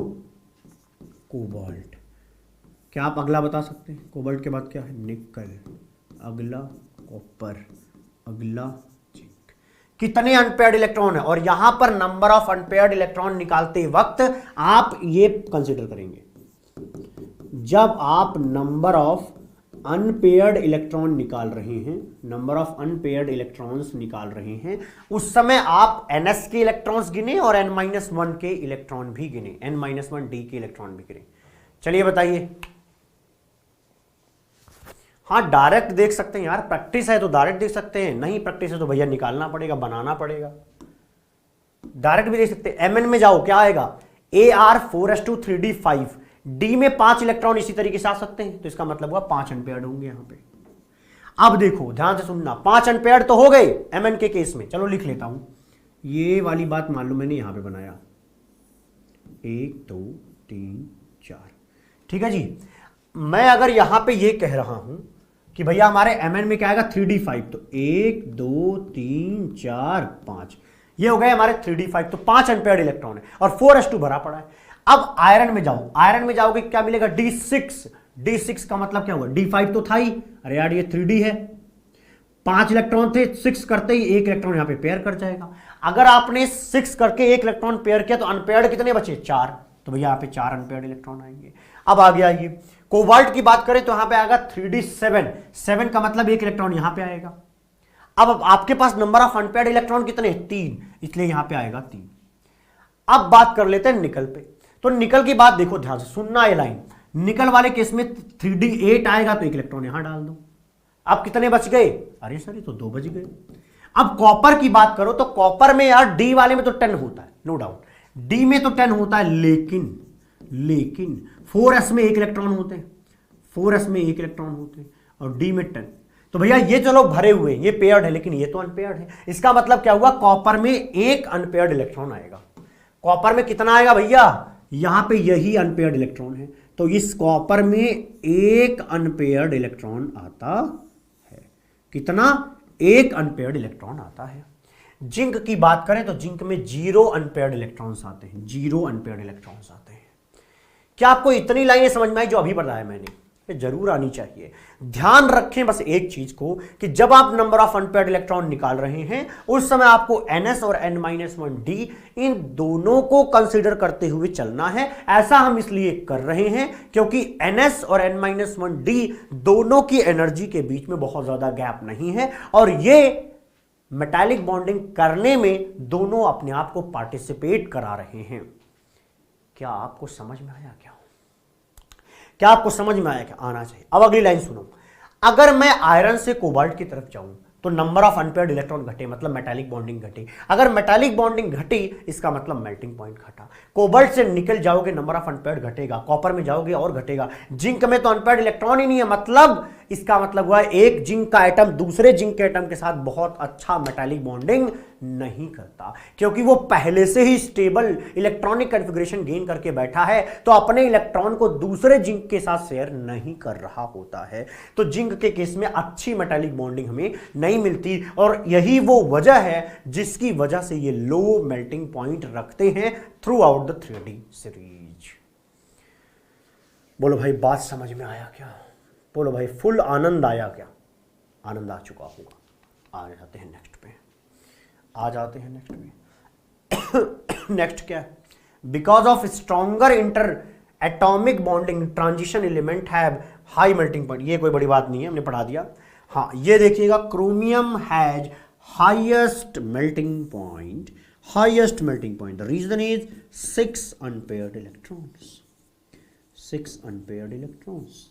[SPEAKER 1] कोबाल्ट। क्या आप अगला बता सकते हैं? कोबाल्ट के बाद क्या है, निकल, अगला कॉपर, अगला कितने अनपेयर्ड इलेक्ट्रॉन है। और यहां पर नंबर ऑफ अनपेयर्ड इलेक्ट्रॉन निकालते वक्त आप ये कंसीडर करेंगे, जब आप नंबर ऑफ अनपेयर्ड इलेक्ट्रॉन निकाल रहे हैं, नंबर ऑफ अनपेयर्ड इलेक्ट्रॉन्स निकाल रहे हैं, उस समय आप ns के इलेक्ट्रॉन्स गिने और n-1 के इलेक्ट्रॉन भी गिने, n-1d के इलेक्ट्रॉन भी गिने। चलिए बताइए। हाँ डायरेक्ट देख सकते हैं यार, प्रैक्टिस है तो डायरेक्ट देख सकते हैं, नहीं प्रैक्टिस है तो भैया निकालना पड़ेगा, बनाना पड़ेगा। डायरेक्ट भी देख सकते हैं। Mn में जाओ, क्या आएगा, Ar4s2 3d5, d में 5 इलेक्ट्रॉन इसी तरीके से आ सकते हैं, तो इसका मतलब हुआ 5 अनपेयर्ड होंगे यहां पे। अब देखो ध्यान से सुनना, 5 अनपेयर्ड तो हो गए Mn के केस में। चलो लिख लेता हूं, ये वाली बात मान लो मैंने यहां पे बनाया, 1 2 3 4, ठीक है जी। मैं अगर यहां पे ये कह रहा हूं कि भैया हमारे Mn में क्या आएगा, 3d5, तो 1 2 3 4 5, ये हो गए हमारे 3d5, तो 5 अनपेयर्ड इलेक्ट्रॉन है और 4s2 भरा पड़ा है। अब आयरन में जाओ, आयरन में जाओगे क्या मिलेगा, d6, d6 का मतलब क्या हुआ, d5 तो था ही, अरे यार ये 3d है, 5 इलेक्ट्रॉन थे, 6 करते ही 1 इलेक्ट्रॉन यहां पे पेयर कर जाएगा। अगर आपने 6 करके 1 इलेक्ट्रॉन पेयर किया तो अनपेयर्ड कितने बचे, 4, तो भैया यहां पे 4 अनपेयर्ड इलेक्ट्रॉन आएंगे। अब आ गया ये कोबाल्ट की बात करें तो यहां पे आएगा 3d7, 7 का मतलब 1 इलेक्ट्रॉन यहां पे आएगा। अब आपके पास नंबर ऑफ अनपेयर्ड इलेक्ट्रॉन कितने, 3, इसलिए यहां पे आएगा 3। अब बात कर लेते हैं निकल पे। तो निकल की बात देखो ध्यान से सुनना, ये लाइन, निकल वाले केस में 3d8 आएगा तो 1 इलेक्ट्रॉन यहां डाल दो। अब कितने बच गए, अरे सर ये तो 2 बच गए। अब कॉपर की बात करो तो कॉपर में यार डी वाले में तो 10 होता है, नो डाउट, डी में तो 10 होता है, लेकिन 4s में 1 इलेक्ट्रॉन होते हैं, 4s में 1 इलेक्ट्रॉन होते हैं और डी में 10। तो भैया ये चलो भरे हुए, ये पेयर्ड है, लेकिन ये तो अनपेयर्ड है। इसका मतलब क्या हुआ, कॉपर में 1 अनपेयर्ड इलेक्ट्रॉन आएगा। कॉपर में कितना आएगा भैया, यहां पे यही अनपेयर्ड इलेक्ट्रॉन है, तो इस कॉपर में 1 अनपेयर्ड इलेक्ट्रॉन आता है। कितना, 1 अनपेयर्ड इलेक्ट्रॉन आता है। जिंक की बात करें तो जिंक में 0 अनपेयर्ड इलेक्ट्रॉन्स आते हैं, 0 अनपेयर्ड इलेक्ट्रॉन्स आते हैं। क्या आपको इतनी लाइनें समझ में आई जो अभी बताया मैंने, ये जरूर आनी चाहिए। ध्यान रखें बस एक चीज को कि जब आप नंबर ऑफ अनपेयर्ड इलेक्ट्रॉन निकाल रहे हैं उस समय आपको ns और n-1d इन दोनों को कंसीडर करते हुए चलना है। ऐसा हम इसलिए कर रहे हैं क्योंकि ns और n-1d दोनों की एनर्जी के बीच में बहुत ज्यादा गैप नहीं है और ये मेटालिक बॉन्डिंग करने में दोनों अपने आप को पार्टिसिपेट करा रहे हैं। क्या आपको समझ में आया, क्या आपको समझ में आया, क्या आना चाहिए। अब अगली लाइन सुनो, अगर मैं आयरन से कोबाल्ट की तरफ जाऊं तो नंबर ऑफ अनपेयर्ड इलेक्ट्रॉन घटे, मतलब मेटालिक बॉन्डिंग घटी। अगर मेटालिक बॉन्डिंग घटी इसका मतलब मेल्टिंग पॉइंट घटा। कोबाल्ट से निकल जाओगे नंबर ऑफ अनपेयर्ड घटेगा, कॉपर में जाओगे और घटेगा, जिंक में तो अनपेयर्ड इलेक्ट्रॉन ही नहीं है, मतलब इसका मतलब हुआ एक जिंक का एटम दूसरे जिंक के एटम के साथ बहुत अच्छा मेटालिक बॉन्डिंग नहीं करता, क्योंकि वो पहले से ही स्टेबल इलेक्ट्रॉनिक कॉन्फ़िगरेशन गेन करके बैठा है, तो अपने इलेक्ट्रॉन को दूसरे जिंक के साथ शेयर नहीं कर रहा होता है। तो जिंक के केस में अच्छी मेटालिक बॉन्डिंग हमें नहीं मिलती, और यही वो वजह है जिसकी वजह से ये लो मेल्टिंग पॉइंट रखते हैं through out the 3D series. बोलो भाई बात समझ में आया क्या? बोलो भाई फुल आनंद आया क्या? आनंद आ चुका होगा। आ जाते हैं नेक्स्ट पे, आ जाते हैं नेक्स्ट पे। नेक्स्ट क्या है? Because of stronger inter atomic bonding transition element have high melting point. ये कोई बड़ी बात नहीं है, हमने पढ़ा दिया। हाँ ये देखिएगा, chromium has highest melting point, highest melting point. The reason is 6 unpaired electrons, 6 unpaired electrons,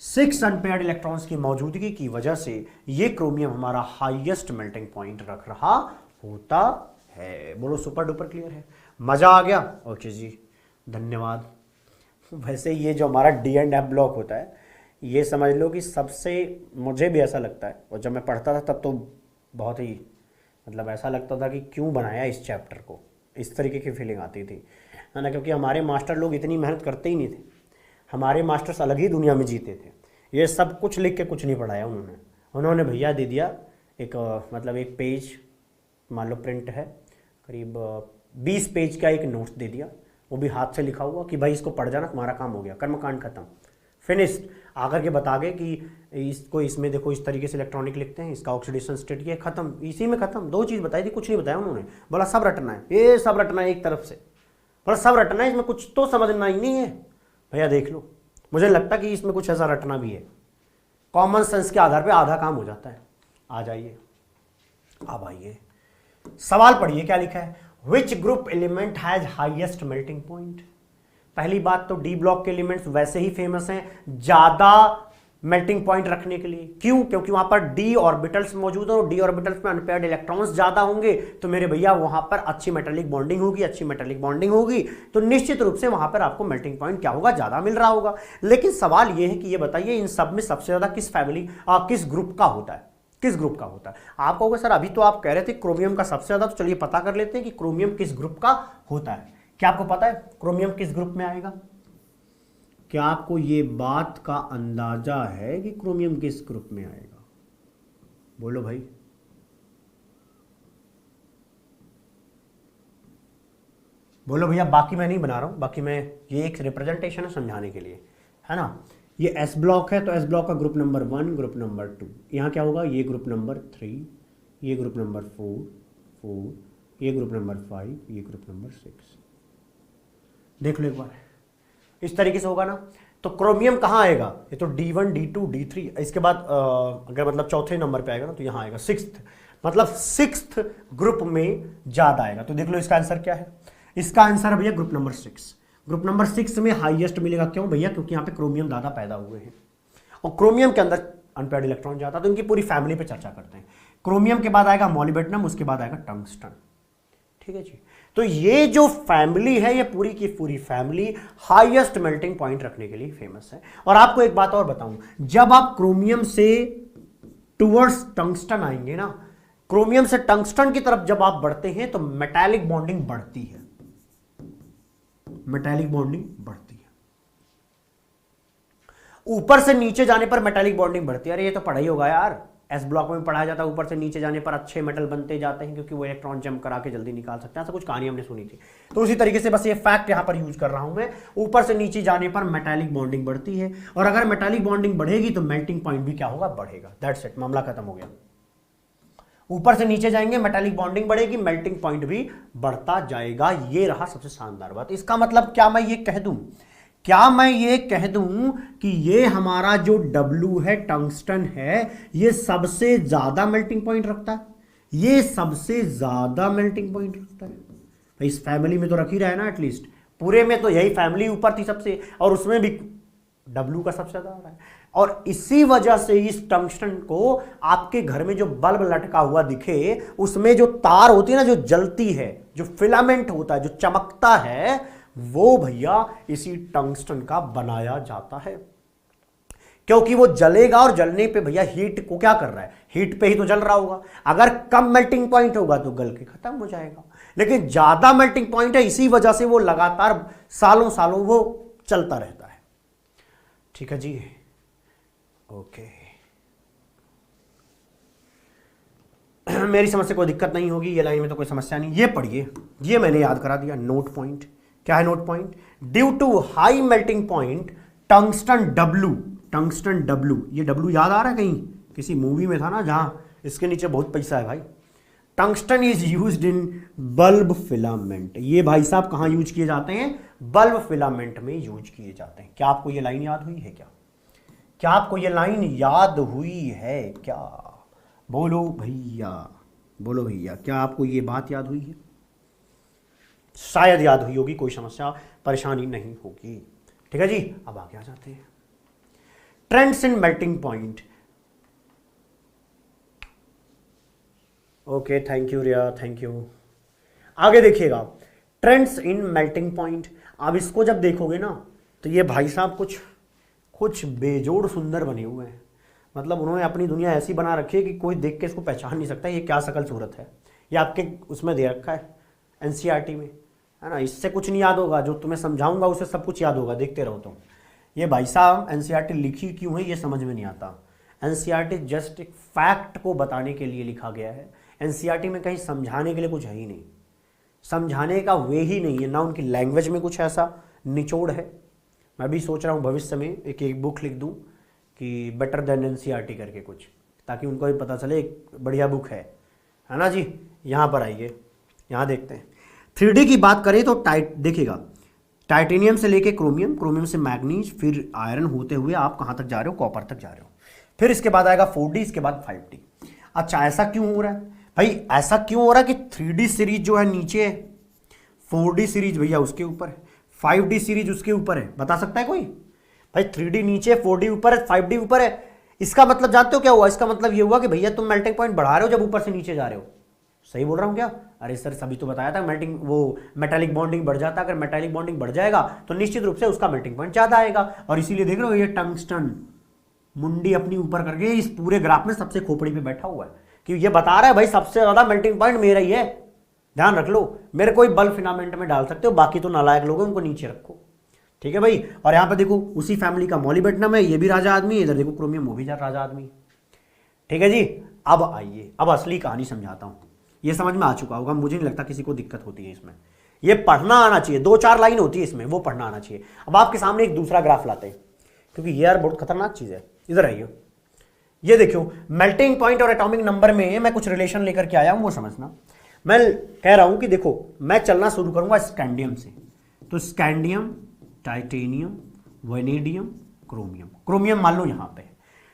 [SPEAKER 1] 6 unpaired electrons की मौजूदगी की वजह से ये क्रोमियम हमारा हाईएस्ट मेल्टिंग पॉइंट रख रहा होता है। बोलो सुपर डुपर क्लियर है? मजा आ गया? ओके जी, धन्यवाद। वैसे ये जो हमारा डी एंड एफ ब्लॉक होता है, ये समझ लो कि सबसे, मुझे भी ऐसा लगता है, और जब मैं पढ़ता था तब तो बहुत ही मतलब ऐसा लगता था कि क्यों बनाया इस चैप्टर को, इस तरीके की फीलिंग आती थी, है ना, क्योंकि हमारे मास्टर लोग इतनी मेहनत करते ही नहीं थे। हमारे मास्टर्स अलग ही दुनिया में जीते थे। ये सब कुछ लिख के कुछ नहीं पढ़ाया उन्होंने भैया दे दिया एक मतलब एक पेज, मान लो प्रिंट है, करीब 20 पेज का एक नोट्स दे दिया, वो भी हाथ से लिखा हुआ कि भाई इसको पढ़ जाना, तुम्हारा काम हो गया, कर्मकांड खत्म, फिनिश्ड। आकर के बता गए कि इसको इसमें देखो इस तरीके से इलेक्ट्रॉनिक लिखते हैं, इसका ऑक्सीडेशन स्टेट ये खत्म, इसी में खत्म। 2 चीज़ बताई थी, कुछ नहीं बताया उन्होंने। बोला सब रटना है, ये सब रटना है एक तरफ से, बोला सब रटना है, इसमें कुछ तो समझना ही नहीं है। भैया देख लो, मुझे लगता कि इसमें कुछ ऐसा रटना भी है, कॉमन सेंस के आधार पे आधा काम हो जाता है। आ जाइए, अब आइए, सवाल पढ़िए क्या लिखा है। Which group element has highest melting point? पहली बात तो डी ब्लॉक के एलिमेंट्स वैसे ही फेमस हैं ज्यादा मेल्टिंग पॉइंट रखने के लिए। क्यों? क्योंकि वहां पर डी ऑर्बिटल्स मौजूद हैं, और डी ऑर्बिटल्स में अनपेयर्ड इलेक्ट्रॉन्स ज्यादा होंगे, तो मेरे भैया वहां पर अच्छी मेटालिक बॉन्डिंग होगी, अच्छी मेटालिक बॉन्डिंग होगी तो निश्चित रूप से वहां पर आपको मेल्टिंग पॉइंट क्या होगा, ज्यादा मिल रहा होगा। लेकिन सवाल यह है कि ये बताइए इन सब में सबसे ज्यादा किस फैमिली किस ग्रुप का होता है, किस ग्रुप का होता है? आप कहोगे सर अभी तो आप कह रहे थे क्रोमियम का सबसे ज्यादा, तो चलिए पता कर लेते हैं कि क्रोमियम किस ग्रुप का होता है। क्या आपको पता है क्रोमियम किस ग्रुप में आएगा? क्या आपको ये बात का अंदाजा है कि क्रोमियम किस ग्रुप में आएगा? बोलो भाई। बोलो भैया, बाकी मैं नहीं बना रहा हूं, बाकी मैं ये एक रिप्रेजेंटेशन है समझाने के लिए, है ना। ये एस ब्लॉक है, तो एस ब्लॉक का ग्रुप नंबर 1, ग्रुप नंबर 2, यहाँ क्या होगा, ये ग्रुप नंबर 3, ये ग्रुप नंबर 4, ये ग्रुप नंबर 5, ये ग्रुप नंबर 6। देख लो एक बार, इस तरीके से होगा ना। तो क्रोमियम कहाँ आएगा? ये तो D1, D2, D3, इसके बाद अगर मतलब चौथे नंबर पे आएगा ना तो यहाँ आएगा 6th, मतलब 6th ग्रुप में ज्यादा आएगा। तो देख लो इसका आंसर क्या है। इसका आंसर भैया ग्रुप नंबर 6। ग्रुप नंबर 6 में हाईएस्ट मिलेगा। क्यों भैया? क्योंकि यहाँ पे क्रोमियम ज्यादा पैदा हुए हैं, और क्रोमियम के अंदर अनपेयर्ड इलेक्ट्रॉन ज्यादा, तो इनकी पूरी फैमिली पे चर्चा करते हैं। क्रोमियम के बाद आएगा मॉलिब्डेनम, उसके बाद आएगा टंगस्टन। ठीक है जी। तो ये जो फैमिली है, ये पूरी की पूरी फैमिली हाईएस्ट मेल्टिंग पॉइंट रखने के लिए फेमस है। और आपको एक बात और बताऊं, जब आप क्रोमियम से टुवर्ड्स टंगस्टन आएंगे ना, क्रोमियम से टंगस्टन की तरफ जब आप बढ़ते हैं तो मेटालिक बॉन्डिंग बढ़ती है, मेटालिक बॉन्डिंग बढ़ती है। ऊपर से नीचे जाने पर मेटालिक बॉन्डिंग बढ़ती है। अरे ये तो पढ़ा ही होगा यार, एस ब्लॉक में पढ़ाया जाता है, ऊपर से नीचे जाने पर अच्छे मेटल बनते जाते हैं क्योंकि वो इलेक्ट्रॉन जंप करा के जल्दी निकाल सकते हैं। ऐसा कुछ कहानी हमने सुनी थी, तो उसी तरीके से बस ये फैक्ट यहां पर यूज कर रहा हूं मैं। ऊपर से नीचे जाने पर मेटालिक बॉन्डिंग बढ़ती है, और अगर मेटालिक बॉन्डिंग बढ़ेगी तो मेल्टिंग पॉइंट भी क्या होगा, बढ़ेगा। दैट्स इट, मामला खत्म हो गया। ऊपर से नीचे जाएंगे, मेटालिक बॉन्डिंग बढ़ेगी, मेल्टिंग पॉइंट भी बढ़ता जाएगा। ये रहा सबसे शानदार बात। इसका मतलब क्या मैं ये कह दूं, क्या मैं ये कह दूं कि ये हमारा जो W है, टंगस्टन है, ये सबसे ज्यादा मेल्टिंग पॉइंट रखता है, ये सबसे ज्यादा मेल्टिंग पॉइंट रखता है। इस फैमिली में तो रख ही रहा है ना, एटलीस्ट पूरे में तो यही फैमिली ऊपर थी सबसे, और उसमें भी W का सबसे ज्यादा आ रहा है। और इसी वजह से इस टंगस्टन को आपके घर में जो बल्ब लटका हुआ दिखे, उसमें जो तार होती है ना, जो जलती है, जो फिलामेंट होता है, जो चमकता है, वो भैया इसी टंगस्टन का बनाया जाता है। क्योंकि वो जलेगा और जलने पे भैया हीट को क्या कर रहा है, हीट पे ही तो जल रहा होगा। अगर कम मेल्टिंग पॉइंट होगा तो गल के खत्म हो जाएगा, लेकिन ज्यादा मेल्टिंग पॉइंट है, इसी वजह से वो लगातार सालों सालों वो चलता रहता है। ठीक है जी, ओके। मेरी समझ से कोई दिक्कत नहीं होगी, ये लाइन में तो कोई समस्या नहीं। ये पढ़िए, ये मैंने याद करा दिया, नोट पॉइंट। क्या है note point? Due to high melting point tungsten W, tungsten W, ये डब्ल्यू याद आ रहा है कहीं, किसी मूवी में था ना जहां इसके नीचे बहुत पैसा है भाई। Tungsten is used in bulb filament. ये भाई साहब कहां यूज किए जाते हैं? बल्ब फिलामेंट में यूज किए जाते हैं। क्या आपको ये लाइन याद हुई है क्या? क्या आपको ये लाइन याद हुई है क्या? बोलो भैया, बोलो भैया, क्या आपको ये बात याद हुई है? शायद याद हुई होगी, कोई समस्या परेशानी नहीं होगी। ठीक है जी, अब आगे आ जाते हैं। Trends in melting point. Okay, thank you Riya, thank you. आगे देखिएगा, ट्रेंड्स इन मेल्टिंग पॉइंट। अब इसको जब देखोगे ना, तो ये भाई साहब कुछ बेजोड़ सुंदर बने हुए हैं। मतलब उन्होंने अपनी दुनिया ऐसी बना रखी है कि कोई देख के इसको पहचान नहीं सकता ये क्या शकल सूरत है। ये आपके उसमें दे रखा है एनसीईआरटी में, है ना। इससे कुछ नहीं याद होगा, जो तुम्हें समझाऊंगा उससे सब कुछ याद होगा, देखते रहो तुम। ये भाई साहब एनसीईआरटी लिखी क्यों है ये समझ में नहीं आता। एनसीईआरटी जस्ट एक फैक्ट को बताने के लिए लिखा गया है। एनसीईआरटी में कहीं समझाने के लिए कुछ है ही नहीं, समझाने का वे ही नहीं है ना। उनकी लैंग्वेज में कुछ ऐसा निचोड़ है। मैं भी सोच रहा हूँ भविष्य में एक बुक लिख दूँ कि बेटर देन एनसीईआरटी करके कुछ, ताकि उनको भी पता चले एक बढ़िया बुक है ना जी। यहाँ पर आइए, यहाँ देखते हैं 3D की बात करें तो देखिएगा, टाइटेनियम से लेके क्रोमियम, क्रोमियम से मैग्नीज, फिर आयरन होते हुए आप कहाँ तक जा रहे हो? कॉपर तक जा रहे हो। फिर इसके बाद आएगा 4D, इसके बाद 5D। अच्छा, ऐसा क्यों हो रहा है भाई? ऐसा क्यों हो रहा है कि 3D सीरीज जो है नीचे है, 4D सीरीज भैया उसके ऊपर है, 5D सीरीज उसके ऊपर है। बता सकता है कोई? भाई 3D नीचे, 4D ऊपर है, 5D ऊपर है। इसका मतलब जानते हो क्या हुआ? इसका मतलब ये हुआ कि भैया तुम मेल्टिंग पॉइंट बढ़ा रहे हो जब ऊपर से नीचे जा रहे हो। सही बोल रहा हूँ क्या? अरे सर, सभी तो बताया था मेल्टिंग, वो मेटालिक बॉन्डिंग बढ़ जाता है। अगर मेटालिक बॉन्डिंग बढ़ जाएगा तो निश्चित रूप से उसका मेल्टिंग पॉइंट ज्यादा आएगा। और इसीलिए देख रहे हो ये टंगस्टन मुंडी अपनी ऊपर करके इस पूरे ग्राफ में सबसे खोपड़ी पे बैठा हुआ है, कि ये बता रहा है भाई सबसे ज्यादा मेल्टिंग पॉइंट मेरा ही है। ध्यान रख लो, मेरे कोई बल्ब फिलामेंट में डाल सकते हो, बाकी तो नालायक लोग हैं, उनको नीचे रखो। ठीक है भाई। और यहाँ पे देखो उसी फैमिली का मॉलिब्डेनम है, ये भी राजा आदमी है। इधर देखो क्रोमियम, वो भी राजा आदमी। ठीक है जी। अब आइए, अब असली कहानी समझाता हूँ। ये समझ में आ चुका होगा, मुझे नहीं लगता किसी को दिक्कत होती है इसमें। ये पढ़ना आना चाहिए, 2-4 लाइन होती है इसमें, वो पढ़ना आना चाहिए। अब आपके सामने एक दूसरा ग्राफ लाते हैं, क्योंकि ये यार बहुत खतरनाक चीज है। इधर आइए, ये देखियो मेल्टिंग पॉइंट और एटॉमिक नंबर में मैं कुछ रिलेशन लेकर के आया हूं, वो समझना। मैं कह रहा हूं कि देखो, मैं चलना शुरू करूंगा स्कैंडियम से, तो scandium, titanium, vanadium, chromium. Chromium मान लो यहां पे।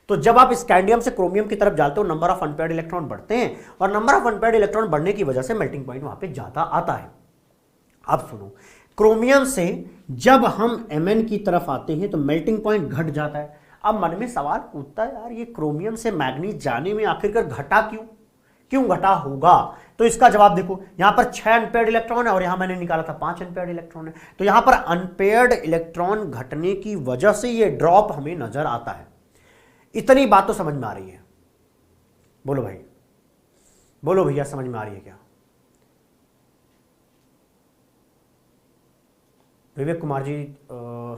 [SPEAKER 1] तो जब आप स्कैंडियम से क्रोमियम की तरफ जाते हो, नंबर ऑफ अनपेयर्ड इलेक्ट्रॉन बढ़ते हैं, और नंबर ऑफ अनपेयर्ड इलेक्ट्रॉन बढ़ने की वजह से मेल्टिंग पॉइंट वहां पे ज्यादा आता है। अब सुनो, क्रोमियम से जब हम Mn की तरफ आते हैं तो मेल्टिंग पॉइंट घट जाता है। अब मन में सवाल उठता है, यार ये क्रोमियम से मैग्नीज जाने में आखिरकार घटा क्यों घटा होगा? तो इसका जवाब देखो, यहां पर 6 अनपेयर्ड इलेक्ट्रॉन है और यहां मैंने निकाला था 5 अनपेयर्ड इलेक्ट्रॉन है। तो यहां पर अनपेयर्ड इलेक्ट्रॉन घटने की वजह से ये ड्रॉप हमें नजर आता है। इतनी बात तो समझ में आ रही है? बोलो भाई, बोलो भैया, समझ में आ रही है क्या? Vivek Kumar ji,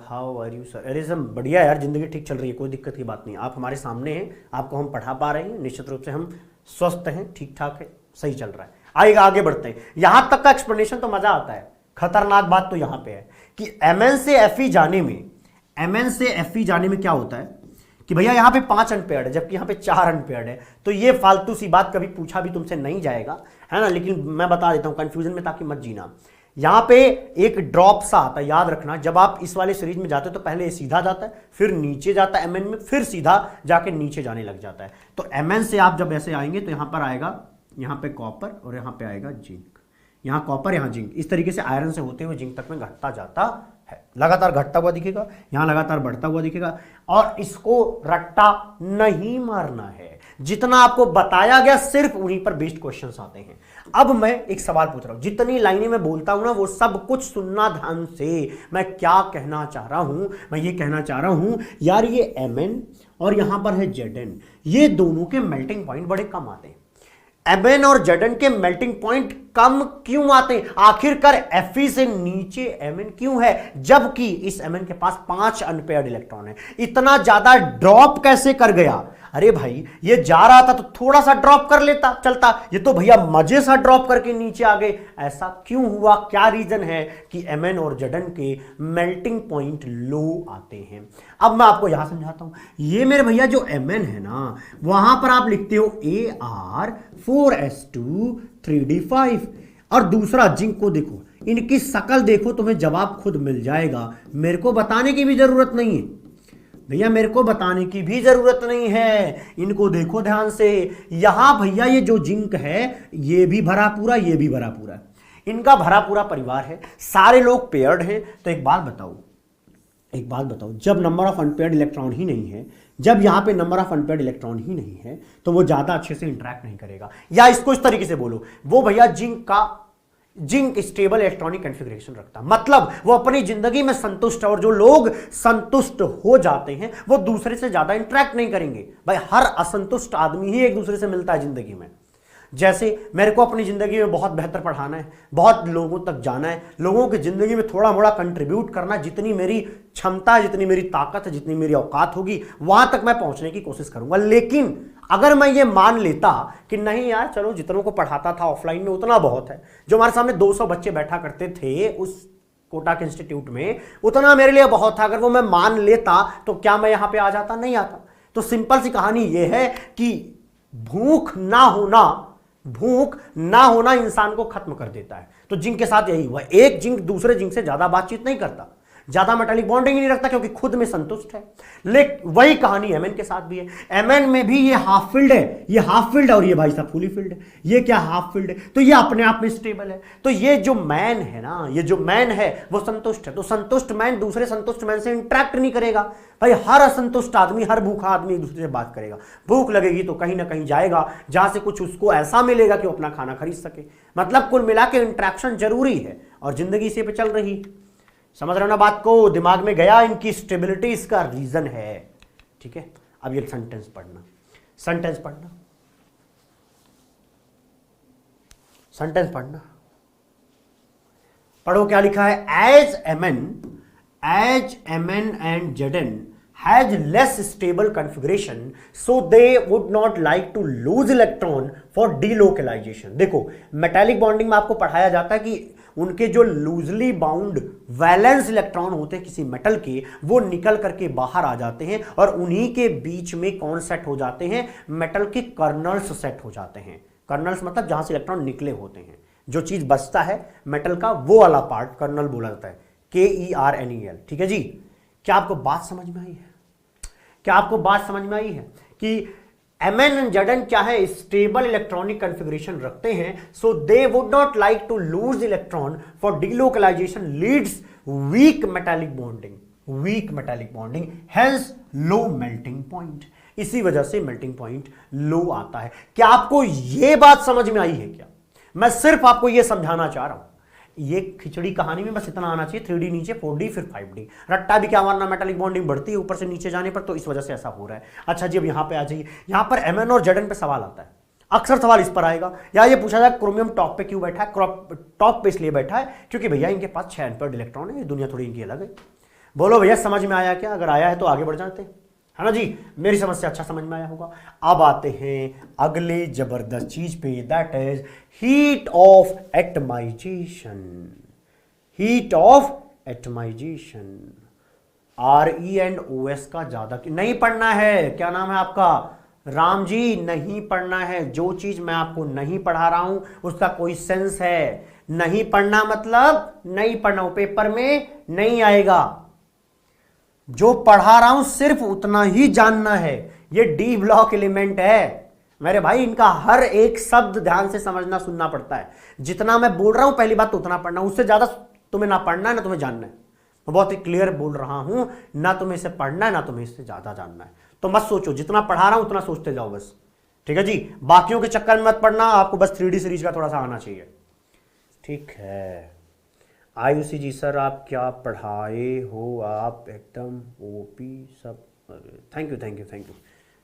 [SPEAKER 1] how are you sir? अरे सब बढ़िया यार, जिंदगी ठीक चल रही है, कोई दिक्कत की बात नहीं। आप हमारे सामने हैं, आपको हम पढ़ा पा रहे हैं, निश्चित रूप से हम स्वस्थ हैं, ठीक ठाक है, सही चल रहा है। आइएगा आगे बढ़ते हैं। यहां तक का एक्सप्लेनेशन तो मजा आता है। खतरनाक बात तो यहां पे है कि Mn से Fe जाने में, Mn से Fe जाने में क्या होता है कि भैया यहां पे 5 अनपेयर्ड है, जबकि यहां पे 4 अनपेयर्ड है। तो ये फालतू सी बात कभी पूछा भी तुमसे नहीं जाएगा, है ना, लेकिन मैं बता देता हूं कंफ्यूजन में, ताकि मत जीना। यहां पे एक ड्रॉप सा आता है, याद रखना। जब आप इस वाले सीरीज में जाते हो तो पहले ये सीधा जाता है, फिर नीचे जाता है Mn में, फिर सीधा जाके नीचे जाने लग जाता है। तो Mn से आप जब ऐसे आएंगे तो यहां पर आएगा, यहां पे कॉपर, और यहां पे आएगा जिंक। यहां कॉपर, यहां जिंक, इस तरीके से आयरन से होते हुए जिंक तक में घटता जाता लगातार घटता हुआ दिखेगा, यहां लगातार बढ़ता हुआ दिखेगा, और इसको रट्टा नहीं मारना है। जितना आपको बताया गया सिर्फ उन्हीं पर बेस्ड क्वेश्चंस आते हैं। अब मैं एक सवाल पूछ रहा हूं, जितनी लाइनें मैं बोलता हूं ना वो सब कुछ सुनना ध्यान से। मैं क्या कहना चाह रहा हूं, मैं ये कहना चाह रहा हूं यार, ये Mn और यहां पर है Zn, ये दोनों के मेल्टिंग पॉइंट बड़े कम आते हैं। Mn और Zn के मेल्टिंग पॉइंट कम क्यों आते हैं? आखिरकार Fe से नीचे Mn क्यों है, जबकि इस Mn के पास 5 अनपेयर्ड इलेक्ट्रॉन है? इतना ज्यादा ड्रॉप कैसे कर गया? अरे भाई ये जा रहा था तो थोड़ा सा ड्रॉप कर लेता चलता, ये तो भैया मजे सा ड्रॉप करके नीचे आ गए। ऐसा क्यों हुआ? क्या रीजन है कि Mn और Zn के मेल्टिंग पॉइंट लो आते हैं? अब मैं आपको यहां समझाता हूं। ये मेरे भैया जो Mn है ना, वहां पर आप लिखते हो Ar4s2 3d5, और दूसरा जिंक को देखो, इनकी शकल देखो, तुम्हें जवाब खुद मिल जाएगा। मेरे को बताने की भी जरूरत नहीं है भैया, मेरे को बताने की भी जरूरत नहीं है। इनको देखो ध्यान से, यहां भैया ये जो जिंक है ये भी भरा पूरा, ये भी भरा पूरा, इनका भरा पूरा परिवार है, सारे लोग पेयर्ड हैं। तो एक बात बताओ, जब नंबर ऑफ अनपेयर्ड इलेक्ट्रॉन ही नहीं है, जब यहां पे नंबर ऑफ अनपेयर्ड इलेक्ट्रॉन ही नहीं है, तो वो ज्यादा अच्छे से इंटरेक्ट नहीं करेगा। या इसको इस तरीके से बोलो, वो भैया जिंक स्टेबल इलेक्ट्रॉनिक कॉन्फ़िगरेशन रखता, मतलब वो अपनी जिंदगी में संतुष्ट है, और जो लोग संतुष्ट हो जाते हैं वो दूसरे से ज्यादा इंटरेक्ट नहीं करेंगे। भाई हर असंतुष्ट आदमी ही एक दूसरे से मिलता है जिंदगी में। जैसे मेरे को अपनी ज़िंदगी में बहुत बेहतर पढ़ाना है, बहुत लोगों तक जाना है, लोगों की ज़िंदगी में थोड़ा मोड़ा कंट्रीब्यूट करना, जितनी मेरी क्षमता है, जितनी मेरी ताकत है, जितनी मेरी औकात होगी, वहाँ तक मैं पहुँचने की कोशिश करूँगा। लेकिन अगर मैं ये मान लेता कि नहीं यार चलो जितनों को पढ़ाता था ऑफलाइन में उतना बहुत है, जो हमारे सामने 200 बच्चे बैठा करते थे उस कोटक इंस्टीट्यूट में, उतना मेरे लिए बहुत था, अगर वो मैं मान लेता तो क्या मैं यहाँ पे आ जाता? नहीं आता। तो सिंपल सी कहानी ये है कि भूख ना होना इंसान को खत्म कर देता है। तो जिंक के साथ यही हुआ, एक जिंक दूसरे जिंक से ज्यादा बातचीत नहीं करता, ज्यादा मेटालिक बॉन्डिंग ही नहीं रखता, क्योंकि खुद में संतुष्ट है। लेकिन वही कहानी Mn के साथ भी है। Mn में भी ये हाफ फील्ड है, ये हाफ फील्ड है, और ये भाई साहब फुली फील्ड है। ये क्या हाफ फील्ड है, तो ये अपने आप में स्टेबल है। तो ये जो मैन है ना, ये जो मैन है वो संतुष्ट है। तो संतुष्ट मैन दूसरे संतुष्ट मैन से इंटरेक्ट नहीं करेगा। भाई हर असंतुष्ट आदमी, हर भूखा आदमी एक दूसरे से बात करेगा। भूख लगेगी तो कहीं ना कहीं जाएगा जहां से कुछ उसको ऐसा मिलेगा कि वो अपना खाना खरीद सके। मतलब कुल मिला के इंटरेक्शन जरूरी है, और जिंदगी इसी पे चल रही। समझ रहे हो ना बात को? दिमाग में गया, इनकी स्टेबिलिटी इसका रीजन है। ठीक है, अब ये सेंटेंस पढ़ना, पढ़ो क्या लिखा है। As Mn and Zn has less stable configuration, so they would not like to lose electron for delocalization। देखो मेटालिक बॉन्डिंग में आपको पढ़ाया जाता है कि उनके जो लूजली बाउंड वैलेंस इलेक्ट्रॉन होते हैं किसी मेटल के, वो निकल करके बाहर आ जाते हैं, और उन्हीं के बीच में कौन सेट हो जाते हैं? मेटल के कर्नल्स सेट हो जाते हैं। कर्नल्स मतलब जहां से इलेक्ट्रॉन निकले होते हैं, जो चीज बचता है मेटल का, वो वाला पार्ट कर्नल बोला जाता है, KERNEL। ठीक है जी, क्या आपको बात समझ में आई है? कि Mn and Zn क्या है? स्टेबल इलेक्ट्रॉनिक कॉन्फ़िगरेशन रखते हैं, so they would not like to lose electron for delocalization leads weak metallic bonding, hence low melting point. इसी वजह से मेल्टिंग पॉइंट लो आता है। क्या आपको यह बात समझ में आई है? क्या मैं सिर्फ आपको यह समझाना चाह रहा हूं, ये खिचड़ी कहानी में बस इतना आना चाहिए, 3D नीचे 4D फिर 5D। रट्टा भी क्या मारना, मेटालिक बॉन्डिंग बढ़ती है ऊपर से नीचे जाने पर, तो इस वजह से ऐसा हो रहा है। अच्छा जी, अब यहां पे आ जाइए, यहां पर Mn और Zn पे सवाल आता है, अक्सर सवाल इस पर आएगा, या ये पूछा जाए क्रोमियम टॉप पे क्यों बैठा है? टॉप पे इसलिए बैठा है क्योंकि भैया इनके पास 6 अनपेयर्ड इलेक्ट्रॉन है, दुनिया थोड़ी इनकी अलग है। बोलो भैया समझ में आया क्या? अगर आया है तो आगे बढ़ जाते हैं, है ना जी? मेरी समस्या अच्छा समझ में आया होगा। अब आते हैं अगले जबरदस्त चीज पे, that is heat of atomisation. RE and OS का ज्यादा नहीं पढ़ना है। क्या नाम है आपका? राम जी, नहीं पढ़ना है। जो चीज मैं आपको नहीं पढ़ा रहा हूं उसका कोई सेंस है? नहीं पढ़ना मतलब नहीं पढ़ना, पेपर में नहीं आएगा। जो पढ़ा रहा हूं सिर्फ उतना ही जानना है। ये D ब्लॉक एलिमेंट है मेरे भाई, इनका हर एक शब्द ध्यान से समझना सुनना पड़ता है। जितना मैं बोल रहा हूं पहली बात तो उतना पढ़ना, उससे ज्यादा तुम्हें ना पढ़ना है ना तुम्हें जानना है। मैं बहुत ही क्लियर बोल रहा हूं, ना तुम्हें इसे पढ़ना है ना तुम्हें इससे ज्यादा जानना है। तो मत सोचो, जितना पढ़ा रहा हूं उतना सोचते जाओ बस, ठीक है जी। बाकियों के चक्कर में मत पढ़ना, आपको बस 3D सीरीज का थोड़ा सा आना चाहिए, ठीक है। आयुषी जी सर आप क्या पढ़ाए हो, आप एकदम ओपी सब। Thank you thank you thank you,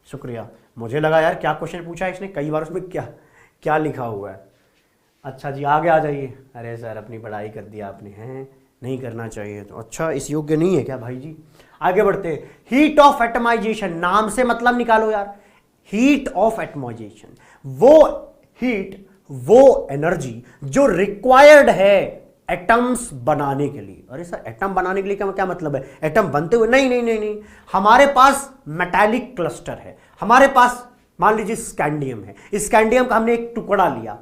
[SPEAKER 1] शुक्रिया। मुझे लगा यार क्या क्वेश्चन पूछा है इसने, कई बार उसमें क्या क्या लिखा हुआ है। अच्छा जी आगे आ जाइए। अरे सर अपनी पढ़ाई कर दिया आपने, हैं नहीं करना चाहिए तो। अच्छा इस योग्य नहीं है क्या भाई जी? आगे बढ़ते हैं। हीट ऑफ एटमाइजेशन, नाम से मतलब निकालो यार। हीट ऑफ एटमाइजेशन, वो हीट, वो एनर्जी जो रिक्वायर्ड है एटम्स बनाने के लिए। अरे सर एटम बनाने के लिए क्या क्या मतलब है? एटम बनते हुए? नहीं नहीं नहीं नहीं, हमारे पास मेटालिक क्लस्टर है, हमारे पास मान लीजिए स्कैंडियम है, इस स्कैंडियम का हमने एक टुकड़ा लिया,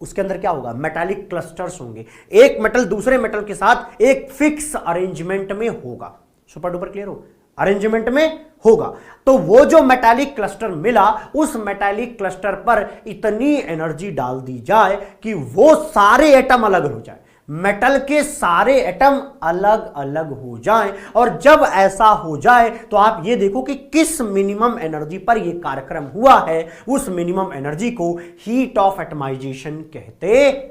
[SPEAKER 1] उसके अंदर क्या होगा? मेटालिक क्लस्टर्स होंगे, एक मेटल दूसरे मेटल के साथ एक फिक्स अरेंजमेंट में होगा। सुपर डुपर क्लियर हो? अरेंजमेंट में होगा। तो वो जो मेटालिक क्लस्टर मिला, उस मेटालिक क्लस्टर पर इतनी एनर्जी डाल दी जाए कि वो सारे एटम अलग हो जाए, मेटल के सारे एटम अलग अलग हो जाएं। और जब ऐसा हो जाए तो आप ये देखो कि किस मिनिमम एनर्जी पर यह कार्यक्रम हुआ है, उस मिनिमम एनर्जी को हीट ऑफ एटमाइजेशन कहते हैं।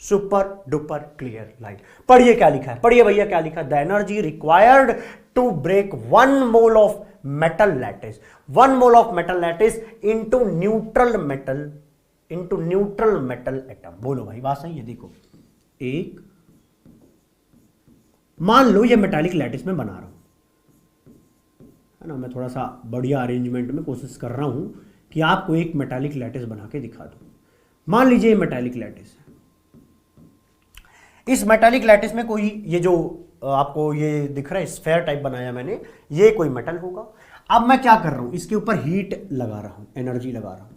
[SPEAKER 1] Super duper clear light. पढ़िए क्या लिखा है, पढ़िए भैया क्या लिखा है। The energy required to break 1 mole of metal lattice, 1 mole of metal lattice into neutral metal atom. बोलो भाई बात सही है? देखो एक, मान लो ये मेटालिक लैटिस में बना रहा हूं, है ना, मैं थोड़ा सा बढ़िया अरेंजमेंट में कोशिश कर रहा हूं कि आपको एक मेटालिक लैटिस बना के दिखा दूं। मान लीजिए ये मेटालिक लैटिस है, इस मेटालिक लैटिस में कोई ये जो आपको ये दिख रहा है स्फेयर टाइप बनाया मैंने, ये कोई मेटल होगा। अब मैं क्या कर रहा हूं, इसके ऊपर हीट लगा रहा हूं, एनर्जी लगा रहा हूं।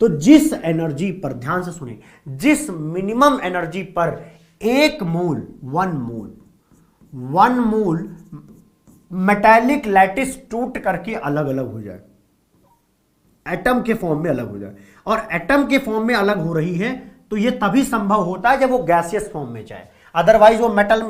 [SPEAKER 1] तो जिस एनर्जी पर, ध्यान से सुने, जिस मिनिमम एनर्जी पर 1 मोल, 1 मोल मेटालिक लैटिस टूट करके अलग अलग हो जाए, एटम के फॉर्म में अलग हो जाए, और एटम के फॉर्म में अलग हो रही है, तो यह तभी संभव होता है जब वो गैसियस फॉर्म में जाए। अदरवाइज वो मेटल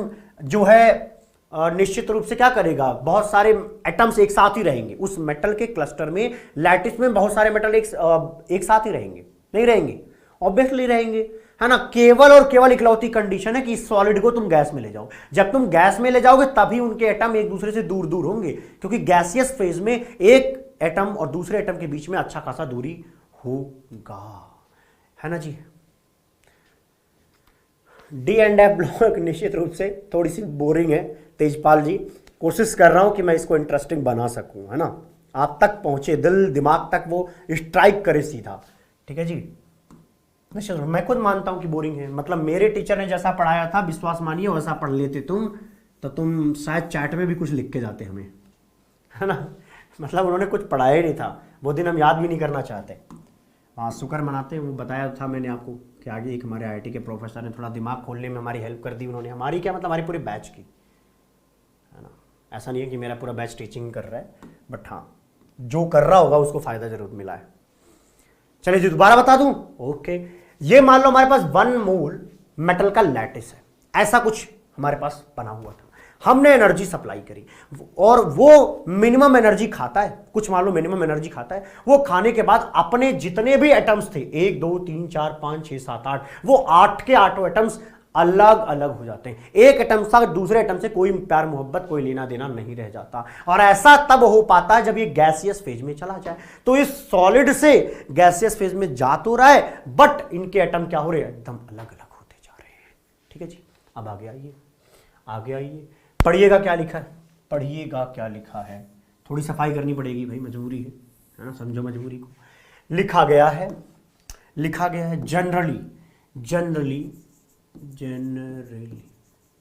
[SPEAKER 1] जो है निश्चित रूप से क्या करेगा, बहुत सारे एटम्स एक साथ ही रहेंगे उस मेटल के क्लस्टर में, लैटिस में बहुत सारे मेटल एक साथ ही रहेंगे, नहीं रहेंगे? ऑब्वियसली रहेंगे, है ना। केवल और केवल इकलौती कंडीशन है कि इस सॉलिड को तुम गैस में ले जाओ। जब तुम गैस में ले जाओगे तभी उनके एटम एक दूसरे से दूर दूर होंगे, क्योंकि गैसियस फेज में एक एटम और दूसरे एटम के बीच में अच्छा खासा दूरी होगा, है ना जी। डी एंड एफ ब्लॉक निश्चित रूप से थोड़ी सी बोरिंग है तेजपाल जी, कोशिश कर रहा हूं कि मैं इसको इंटरेस्टिंग बना सकूं, है ना, आप तक पहुंचे, दिल दिमाग तक वो स्ट्राइक करे सीधा, ठीक है जी। निश्चित रूप मैं खुद मानता हूं कि बोरिंग है, मतलब मेरे टीचर ने जैसा पढ़ाया था विश्वास मानिए वैसा पढ़ लेते तुम, तो तुम शायद चैट में भी कुछ लिख के जाते हमें, है ना। मतलब उन्होंने कुछ पढ़ाया ही नहीं था, वो दिन हम याद भी नहीं करना चाहते। हाँ शुक्र मनाते हैं, वो बताया था मैंने आपको कि आगे एक हमारे आईआईटी के प्रोफेसर ने थोड़ा दिमाग खोलने में हमारी हेल्प कर दी उन्होंने, हमारी क्या मतलब हमारी पूरे बैच की, है ना। ऐसा नहीं है कि मेरा पूरा बैच टीचिंग कर रहा है, बट हाँ जो कर रहा होगा उसको फायदा जरूर मिला है। चलिए जी दोबारा बता दूं, ओके। ये मान लो हमारे पास 1 मोल मेटल का लैटिस है, ऐसा कुछ हमारे पास बना हुआ था, हमने एनर्जी सप्लाई करी और वो मिनिमम एनर्जी खाता है, कुछ मान लो मिनिमम एनर्जी खाता है। वो खाने के बाद अपने जितने भी एटम्स थे 1 2 3 4 5 6 7 8, वो 8 के 8 एटम्स अलग अलग हो जाते हैं। एक एटम से दूसरे एटम से कोई प्यार मोहब्बत कोई लेना देना नहीं रह जाता, और ऐसा तब हो पाता है जब ये गैसियस फेज में चला जाए। तो इस सॉलिड से गैसियस फेज में जा तो रहा है, बट इनके एटम क्या हो रहे हैं, एकदम अलग अलग होते जा रहे हैं, ठीक है जी। अब आगे आइए, आगे आइए, पढ़िएगा क्या लिखा है, पढ़िएगा क्या लिखा है। थोड़ी सफाई करनी पड़ेगी भाई, मजबूरी है ना, समझो मजबूरी को। लिखा गया है जनरली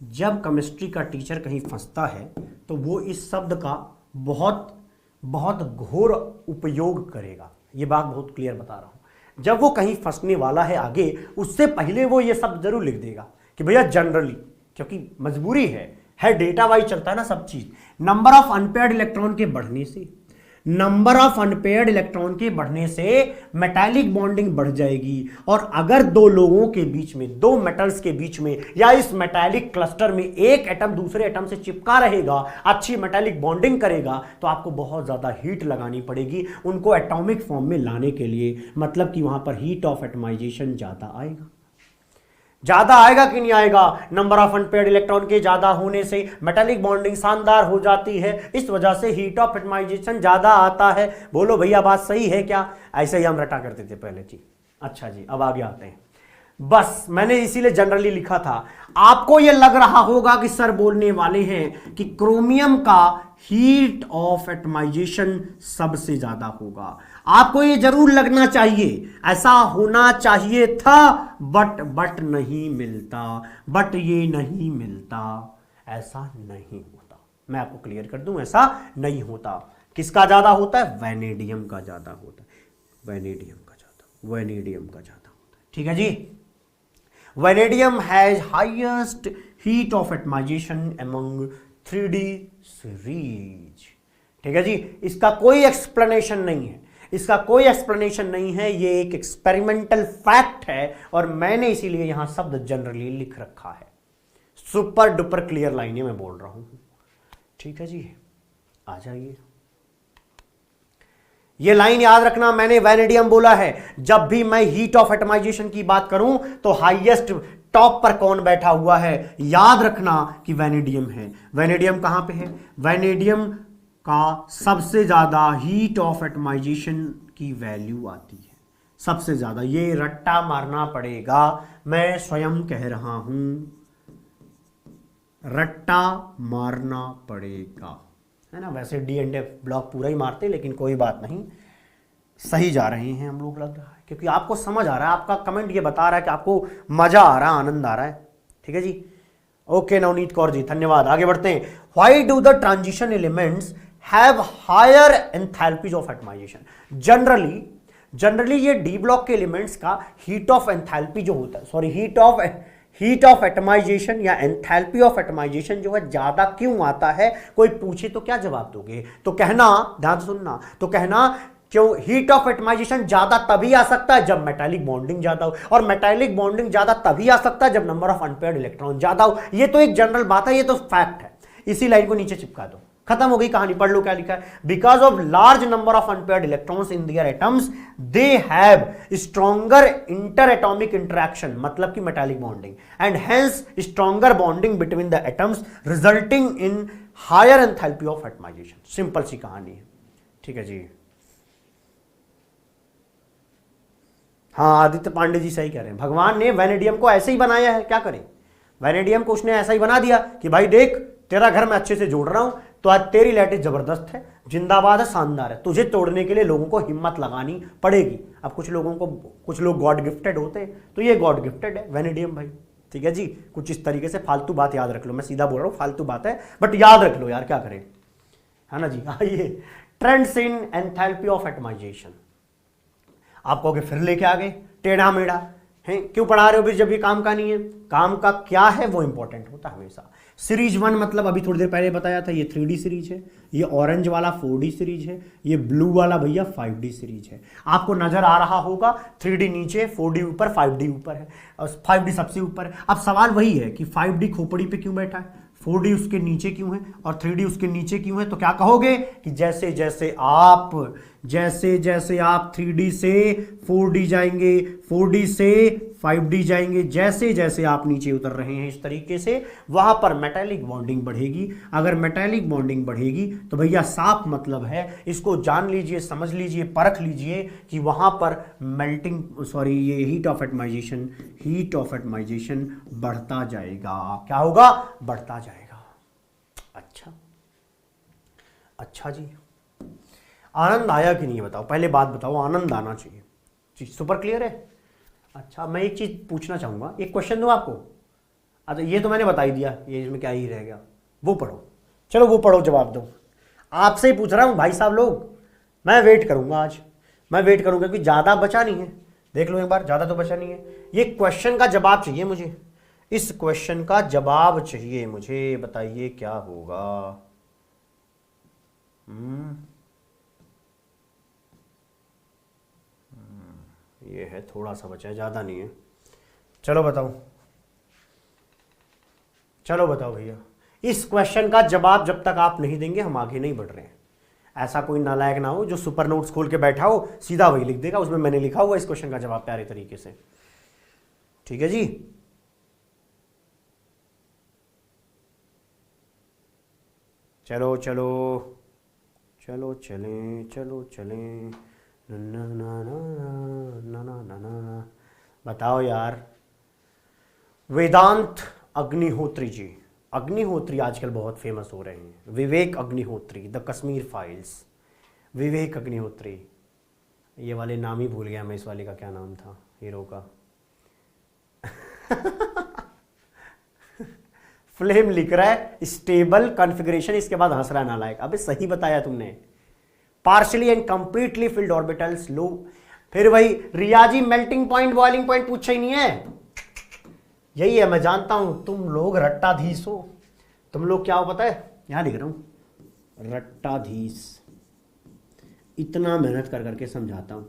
[SPEAKER 1] जब केमिस्ट्री का टीचर कहीं फंसता है तो वो इस शब्द का बहुत बहुत घोर उपयोग करेगा। ये बात बहुत क्लियर बता रहा हूं, जब वो कहीं फंसने वाला है आगे, उससे पहले वो ये शब्द जरूर लिख देगा कि भैया जनरली, क्योंकि मजबूरी है डेटा वाइज चलता है ना सब चीज। नंबर ऑफ अनपेयर्ड इलेक्ट्रॉन के बढ़ने से, नंबर ऑफ अनपेयर्ड इलेक्ट्रॉन के बढ़ने से मेटालिक बॉन्डिंग बढ़ जाएगी। और अगर दो लोगों के बीच में, दो मेटल्स के बीच में, या इस मेटालिक क्लस्टर में एक एटम दूसरे एटम से चिपका रहेगा, अच्छी मेटालिक बॉन्डिंग करेगा, तो आपको बहुत ज्यादा हीट लगानी पड़ेगी उनको एटॉमिक फॉर्म में लाने के लिए। मतलब कि वहां पर हीट ऑफ एटमाइजेशन ज्यादा आएगा। ज्यादा आएगा कि नहीं आएगा? नंबर ऑफ अनपेयर्ड इलेक्ट्रॉन के ज्यादा होने से मेटालिक बॉन्डिंग शानदार हो जाती है, इस वजह से हीट ऑफ एटमाइजेशन ज्यादा आता है। बोलो भैया बात सही है क्या? ऐसे ही हम रटा करते थे पहले जी। अच्छा जी, अब आगे आते हैं। बस मैंने इसीलिए जनरली लिखा था। आपको यह लग रहा होगा कि सर बोलने वाले हैं कि क्रोमियम का हीट ऑफ एटमाइजेशन सबसे ज्यादा होगा। आपको यह जरूर लगना चाहिए, ऐसा होना चाहिए था, बट नहीं मिलता, बट ये नहीं मिलता, ऐसा नहीं होता। मैं आपको क्लियर कर दूं, ऐसा नहीं होता। किसका ज्यादा होता है? वैनेडियम का ज्यादा होता है, वैनेडियम का ज्यादा, वैनेडियम का ज्यादा होता है। ठीक है जी। Vanadium has highest heat of atomization among 3D series। ठीक है जी। इसका कोई एक्सप्लेनेशन नहीं है, इसका कोई एक्सप्लेनेशन नहीं है, ये एक एक्सपेरिमेंटल फैक्ट है और मैंने इसीलिए यहां शब्द जनरली लिख रखा है। सुपर डुपर क्लियर लाइनें मैं बोल रहा हूं। ठीक है जी, आ जाइए। ये लाइन याद रखना, मैंने वैनेडियम बोला है। जब भी मैं हीट ऑफ एटमाइजेशन की बात करूं तो हाईएस्ट टॉप पर कौन बैठा हुआ है? याद रखना कि वैनेडियम है। वैनेडियम कहां पे है? वैनेडियम का सबसे ज्यादा हीट ऑफ एटमाइजेशन की वैल्यू आती है, सबसे ज्यादा। ये रट्टा मारना पड़ेगा, मैं स्वयं कह रहा हूं, रट्टा मारना पड़ेगा, है ना। वैसे डी एंड एफ ब्लॉक पूरा ही मारते, लेकिन कोई बात नहीं, सही जा रहे हैं हम लोग लग रहा है, क्योंकि आपको समझ आ रहा है। आपका कमेंट ये बता रहा है कि आपको मजा आ रहा है, आनंद आ रहा है। ठीक है जी। ओके नवनीत कौर जी, धन्यवाद। आगे बढ़ते हैं। Why do the transition elements have higher enthalpies of atomisation? Generally ये डी ब्लॉक के एलिमेंट्स का हीट ऑफ एंथैल्पी जो होता है, सॉरी हीट ऑफ एटमाइजेशन या एंथैल्पी ऑफ एटमाइजेशन जो है ज्यादा क्यों आता है? कोई पूछे तो क्या जवाब दोगे? तो कहना, ध्यान सुनना, तो कहना क्यों हीट ऑफ एटमाइजेशन ज्यादा तभी आ सकता है जब मेटालिक बॉन्डिंग ज्यादा हो, और मेटालिक बॉन्डिंग ज्यादा तभी आ सकता है जब नंबर ऑफ अनपेयर्ड इलेक्ट्रॉन ज्यादा हो। ये तो एक जनरल बात है, ये तो फैक्ट है। इसी लाइन को नीचे चिपका दो, खत्म हो गई कहानी। पढ़ लो क्या लिखा है। Because of large number of unpaired electrons in their atoms they have stronger inter atomic interaction, मतलब कि metallic bonding, and hence stronger bonding between the atoms resulting in higher enthalpy of atomization. Simple सी कहानी है। ठीक है जी। हाँ, आदित्य पांडे जी सही कह रहे हैं। भगवान ने वैनेडियम को ऐसे ही बनाया है, क्या करें? वैनेडियम को उसने ऐसा ही बना दिया कि भाई देख, तेरा घर मैं अच्छे से जोड़ रहा हूं, तो आज तेरी लैटिस जबरदस्त है, जिंदाबाद है, शानदार है। तुझे तोड़ने के लिए लोगों को हिम्मत लगानी पड़ेगी। अब कुछ लोग गॉड गिफ्टेड होते हैं, तो ये गॉड गिफ्टेड है वैनेडियम भाई। ठीक है जी। कुछ इस तरीके से फालतू बात याद रख लो, मैं सीधा बोल रहा हूं, फालतू बात है, बट याद रख लो यार, क्या करें, है ना जी। आइए, trends in enthalpy of atomisation. आप कहोगे फिर लेके आ गए टेढ़ा मेढ़ा है, क्यों पढ़ा रहे हो भी जब ये काम का नहीं है? काम का क्या है वो इंपॉर्टेंट होता है हमेशा। सीरीज 1 मतलब अभी थोड़ी देर पहले बताया था, ये 3D सीरीज है, ये ऑरेंज वाला 4D सीरीज है, ये ब्लू वाला भैया 5D सीरीज है। आपको नजर आ रहा होगा 3D नीचे, 4D ऊपर, 5D ऊपर है, और 5D सबसे ऊपर है। अब सवाल वही है कि 5D खोपड़ी पे क्यों बैठा है, 4D उसके नीचे क्यों है और 3D उसके नीचे क्यों है? तो क्या कहोगे कि जैसे जैसे आप 3D से 4D जाएंगे, 4D से 5D जाएंगे, जैसे जैसे आप नीचे उतर रहे हैं इस तरीके से, वहां पर मेटालिक बॉन्डिंग बढ़ेगी। अगर मेटालिक बॉन्डिंग बढ़ेगी तो भैया साफ मतलब है, इसको जान लीजिए, समझ लीजिए, परख लीजिए कि वहां पर ये हीट ऑफ एटमाइजेशन बढ़ता जाएगा। क्या होगा? बढ़ता जाएगा। अच्छा जी, आनंद आया कि नहीं बताओ, पहले बात बताओ, आनंद आना चाहिए। चीज सुपर क्लियर है। अच्छा, मैं एक चीज पूछना चाहूंगा, एक क्वेश्चन दूं आपको। अच्छा, ये तो मैंने बता ही दिया, ये इसमें क्या ही रह गया, वो पढ़ो, चलो वो पढ़ो, जवाब दो। आपसे ही पूछ रहा हूं भाई साहब लोग, मैं वेट करूंगा, आज मैं वेट करूंगा, क्योंकि ज्यादा बचा नहीं है। देख लो एक बार, ज्यादा तो बचा नहीं है। ये क्वेश्चन का जवाब चाहिए मुझे, इस क्वेश्चन का जवाब चाहिए मुझे। बताइए क्या होगा? थोड़ा सा बचा है, ज़्यादा नहीं है। चलो बताओ, चलो बताओ भैया। इस क्वेश्चन का जवाब जब तक आप नहीं देंगे हम आगे नहीं बढ़ रहे हैं। ऐसा कोई नालायक ना हो जो सुपर नोट्स खोल के बैठा हो, सीधा वही लिख देगा, उसमें मैंने लिखा हुआ इस क्वेश्चन का जवाब प्यारे तरीके से। ठीक है जी। चलो चलो चलो चलें, चलो चलें, ना ना ना ना ना ना ना। बताओ यार। वेदांत अग्निहोत्री जी, अग्निहोत्री आजकल बहुत फेमस हो रहे हैं। Vivek Agnihotri, the Kashmir files, Vivek Agnihotri. ये वाले नाम ही भूल गया मैं, इस वाले का क्या नाम था हीरो का। फ्लेम लिख रहा है स्टेबल कॉन्फ़िगरेशन, इसके बाद हंस रहा है नालायक। अबे सही बताया तुमने। Partially and completely filled orbitals लो। फिर वही रियाजी मेल्टिंग पॉइंट बॉइलिंग पॉइंट पूछा ही नहीं है। यही है, मैं जानता हूं तुम लोग रट्टाधीश हो। तुम लोग क्या हो पता है, यहां लिख रहा हूं रट्टाधीश। इतना मेहनत कर करके समझाता हूं,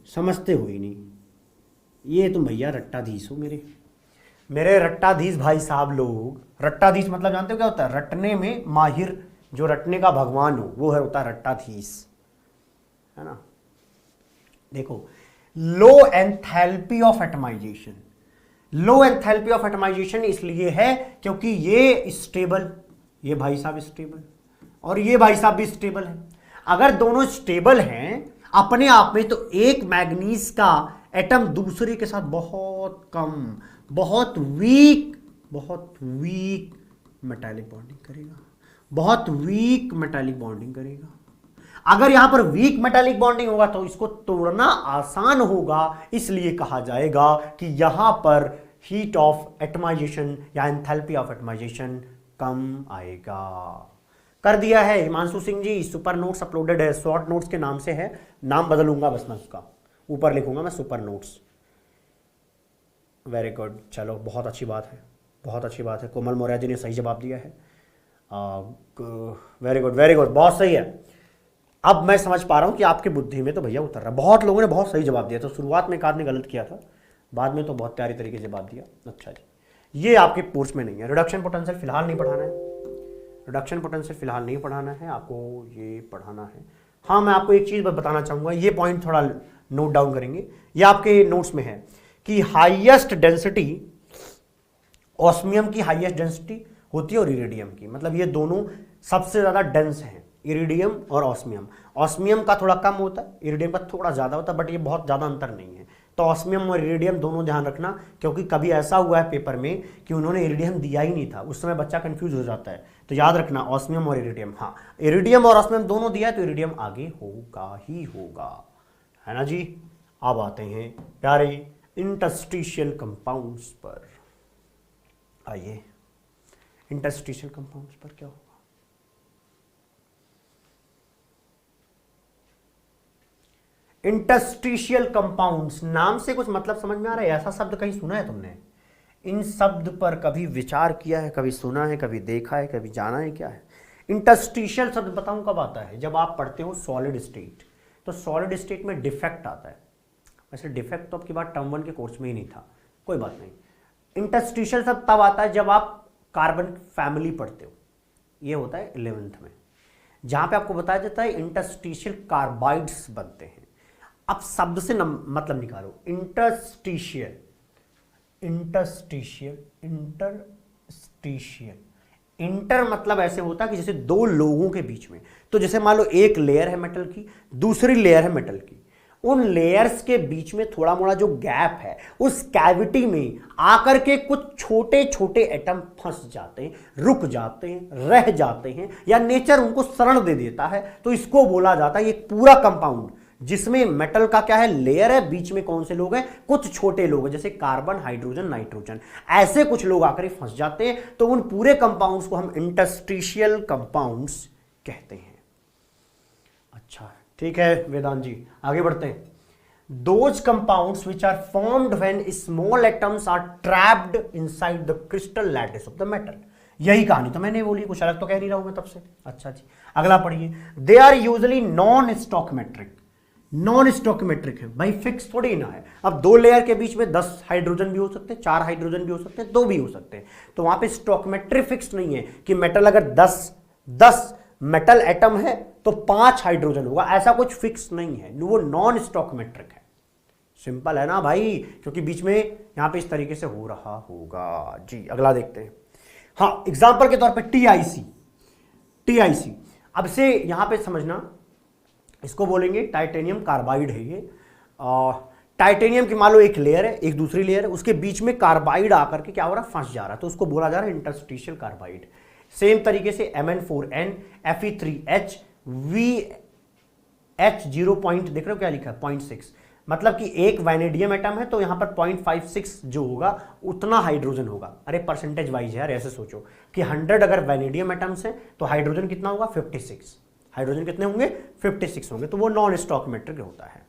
[SPEAKER 1] समझते हो ही नहीं। ये तुम भैया रट्टाधीश हो मेरे रट्टाधीश भाई साहब लोग। रट्टाधीश मतलब जानते हो क्या होता है? रटने में माहिर, जो रटने का भगवान हो वो है होता है रट्टाधीश, है ना। देखो, लो एंथैल्पी ऑफ एटमाइजेशन। लो एंथैल्पी ऑफ एटमाइजेशन इसलिए है क्योंकि ये स्टेबल, ये भाई साहब स्टेबल और ये भाई साहब भी स्टेबल है। अगर दोनों स्टेबल हैं अपने आप में, तो एक मैग्नीज का एटम दूसरे के साथ बहुत कम, बहुत वीक मेटालिक बॉन्डिंग करेगा, बहुत वीक मेटालिक बॉन्डिंग करेगा। अगर यहां पर वीक मेटालिक बॉन्डिंग होगा तो इसको तोड़ना आसान होगा, इसलिए कहा जाएगा कि यहां पर हीट ऑफ एटमाइजेशन या एंथैल्पी ऑफ एटमाइजेशन कम आएगा। कर दिया है Himanshu Singh ji, super notes uploaded है, शॉर्ट नोट्स के नाम से है, नाम बदलूंगा बस मैं उसका, ऊपर लिखूंगा मैं सुपर नोट्स। वेरी गुड, चलो बहुत अच्छी बात है, बहुत अच्छी बात है। कोमल मौर्य जी ने सही जवाब दिया है। वेरी गुड वेरी गुड, बहुत सही है। अब मैं समझ पा रहा हूं कि आपकी बुद्धि में तो भैया उतर रहा है। बहुत लोगों ने बहुत सही जवाब दिया, तो शुरुआत में एक आदमी गलत किया था, बाद में तो बहुत प्यारी तरीके से जवाब दिया। अच्छा जी, ये आपके कोर्स में नहीं है। रिडक्शन पोटेंशियल फिलहाल नहीं पढ़ाना है, रिडक्शन पोटेंशियल फिलहाल नहीं पढ़ाना है आपको, ये पढ़ाना है। हाँ, मैं आपको एक चीज़ बताना चाहूँगा, ये पॉइंट थोड़ा नोट डाउन करेंगे, ये आपके नोट्स में है कि हाईएस्ट डेंसिटी ऑस्मियम की हाईएस्ट डेंसिटी होती है और इरिडियम की, मतलब ये दोनों सबसे ज़्यादा डेंस हैं, इरिडियम और ऑस्मियम। ऑस्मियम का थोड़ा कम होता है, इरिडियम का थोड़ा ज़्यादा होता है, बट ये बहुत ज़्यादा अंतर नहीं है। तो ऑस्मियम और इरिडियम दोनों ध्यान रखना, क्योंकि कभी ऐसा हुआ है पेपर में कि उन्होंने इरिडियम दिया ही नहीं था, उस समय बच्चा कंफ्यूज हो जाता है। तो याद रखना ऑस्मियम और इरिडियम। हाँ, इरिडियम और ऑस्मियम दोनों दिया है तो इरिडियम आगे होगा ही होगा, है ना जी। अब आते हैं प्यारे इंटरस्टिशियल कंपाउंड्स पर। आइए, इंटरस्टिशियल कंपाउंड्स पर क्या होगा? इंटरस्टिशियल कंपाउंड्स, नाम से कुछ मतलब समझ में आ रहा है? ऐसा शब्द कहीं सुना है तुमने? इन शब्द पर कभी विचार किया है, कभी सुना है, कभी देखा है, कभी जाना है क्या है? इंटरस्टिशियल शब्द बताऊं कब आता है? जब आप पढ़ते हो सॉलिड स्टेट। तो सॉलिड स्टेट में डिफेक्ट आता है। वैसे डिफेक्ट तो आपकी बात टर्म 1 के कोर्स में ही नहीं था, कोई बात नहीं। इंटरस्टिशियल शब्द तब आता है जब आप कार्बन फैमिली पढ़ते हो, ये होता है 11th में, जहां पे आपको बताया जाता है इंटरस्टिशियल कार्बाइड्स बनते हैं। अब शब्द से मतलब निकालो, इंटरस्टिशियल, इंटरस्टिशियल, इंटरस्टिशियल। इंटर मतलब ऐसे होता है कि जैसे दो लोगों के बीच में, तो जैसे मान लो एक लेयर है मेटल की, दूसरी लेयर है मेटल की, उन लेयर्स के बीच में थोड़ा मोड़ा जो गैप है, उस कैविटी में आकर के कुछ छोटे छोटे एटम फंस जाते हैं, रुक जाते हैं, रह जाते हैं, या नेचर उनको शरण दे देता है। तो इसको बोला जाता है ये पूरा कंपाउंड जिसमें मेटल का क्या है, लेयर है, बीच में कौन से लोग हैं, कुछ छोटे लोग हैं, जैसे कार्बन, हाइड्रोजन, नाइट्रोजन, ऐसे कुछ लोग आकर फंस जाते हैं। तो उन पूरे कंपाउंड्स को हम इंटरस्टिशियल कंपाउंड्स कहते हैं। अच्छा, ठीक है वेदांत जी, आगे बढ़ते हैं। Those compounds which are formed when small atoms are trapped inside the crystal lattice of the metal। यही कहानी तो मैंने बोली, कुछ अलग तो कह नहीं रहा हूं मैं तब से। अच्छा जी, अगला पढ़िए। They are usually non-stoichiometric। Non stoichiometric है भाई, फिक्स थोड़ी ना है। अब दो लेयर के बीच में 10 हाइड्रोजन भी हो सकते हैं, 4 हाइड्रोजन भी हो सकते हैं, 2 भी हो सकते हैं, तो वहां पे स्टोकियोमेट्री फिक्स नहीं है कि मेटल अगर 10 मेटल एटम है तो 5 हाइड्रोजन होगा, ऐसा कुछ फिक्स नहीं है, वो नॉन स्टोकियोमेट्रिक है। सिंपल है ना भाई, क्योंकि बीच में यहां पे इस तरीके से हो रहा होगा जी। अगला देखते हैं। हाँ, एग्जांपल के तौर पे टीआईसी, अब से यहां पे समझना, इसको बोलेंगे टाइटेनियम कार्बाइड है ये। टाइटेनियम की मान लो एक लेयर है, एक दूसरी लेयर है, उसके बीच में कार्बाइड आकर के क्या हो रहा है, फंस जा रहा है, तो उसको बोला जा रहा है इंटरस्टिशियल कार्बाइड। सेम तरीके से Mn4n Fe3H VH 0 पॉइंट, देख रहे हो क्या लिखा है 0.6, मतलब कि एक वैनेडियम एटम है तो यहां पर 0.56 जो होगा उतना हाइड्रोजन होगा। अरे परसेंटेज वाइज है यार, ऐसे सोचो कि 100 अगर वैनेडियम एटम्स हैं तो हाइड्रोजन कितना होगा 56, हाइड्रोजन कितने होंगे 56 होंगे, तो वो नॉन स्टोकियोमेट्रिक होता है।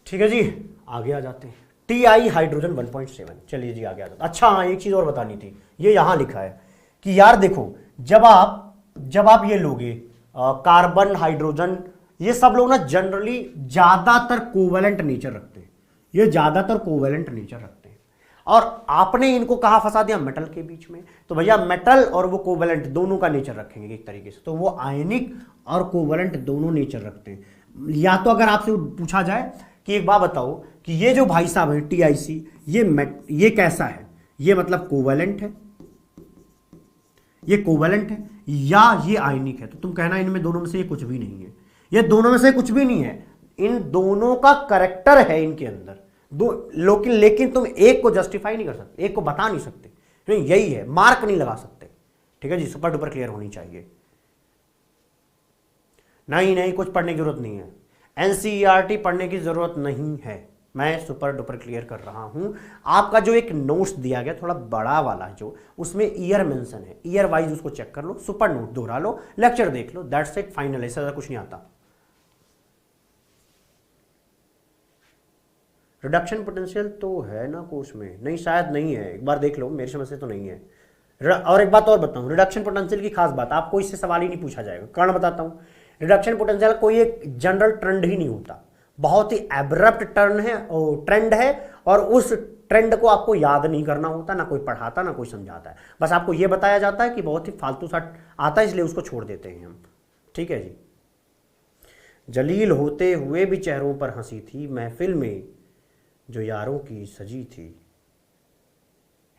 [SPEAKER 1] ठीक है जी, आगे आ जाते हैं। टीआई हाइड्रोजन 1.7, चलिए जी आगे आ जाते हैं। अच्छा हाँ, एक चीज और बतानी थी, ये यहां लिखा है कि यार देखो, जब आप ये लोगे कार्बन हाइड्रोजन, ये सब लोग ना जनरली ज्यादातर कोवेलेंट नेचर रखते हैं, ये ज्यादातर कोवेलेंट नेचर रखते हैं, और आपने इनको कहा फंसा दिया मेटल के बीच में, तो भैया मेटल और वो कोवेलेंट दोनों का नेचर रखेंगे एक तरीके से, तो वो आयनिक और कोवेलेंट दोनों नेचर रखते हैं। या तो अगर आपसे पूछा जाए कि एक बात बताओ कि ये जो भाई साहब है टीआईसी, ये कैसा है, ये मतलब कोवेलेंट है, ये कोवेलेंट है या ये आयनिक है, तो तुम कहना इनमें दोनों में से ये कुछ भी नहीं है, ये दोनों में से कुछ भी नहीं है, इन दोनों का करैक्टर है इनके अंदर दो, लेकिन तुम एक को जस्टिफाई नहीं कर सकते, एक को बता नहीं सकते, नहीं यही है, मार्क नहीं लगा सकते। ठीक है जी, सुपर डुपर क्लियर होनी चाहिए। नहीं कुछ पढ़ने की जरूरत नहीं है, एनसीईआरटी पढ़ने की जरूरत नहीं है, मैं सुपर डुपर क्लियर कर रहा हूं। आपका जो एक नोट्स दिया गया थोड़ा बड़ा वाला जो, उसमें ईयर मेंशन है, ईयर वाइज उसको चेक कर लो, सुपर नोट दोहरा लो, लेक्चर देख लो, दैट्स इट, फाइनल, ऐसा ज़्यादा कुछ नहीं आता। रिडक्शन पोटेंशियल तो है ना कोर्स में? नहीं, शायद नहीं है, एक बार देख लो, मेरी समझ से तो नहीं है। और एक बात और बताऊं, रिडक्शन पोटेंशियल की खास बात, आपको इससे सवाल ही नहीं पूछा जाएगा, कारण बताता हूं। रिडक्शन पोटेंशियल कोई एक जनरल ट्रेंड ही नहीं होता, बहुत ही एब्रप्ट टर्न है और ट्रेंड है, और उस ट्रेंड को आपको याद नहीं करना होता, ना कोई पढ़ाता ना कोई समझाता है, बस आपको यह बताया जाता है कि बहुत ही फालतू सा आता है इसलिए उसको छोड़ देते हैं हम। ठीक है जी। जलील होते हुए भी चेहरों पर हंसी थी, महफिल में जो यारों की सजी थी,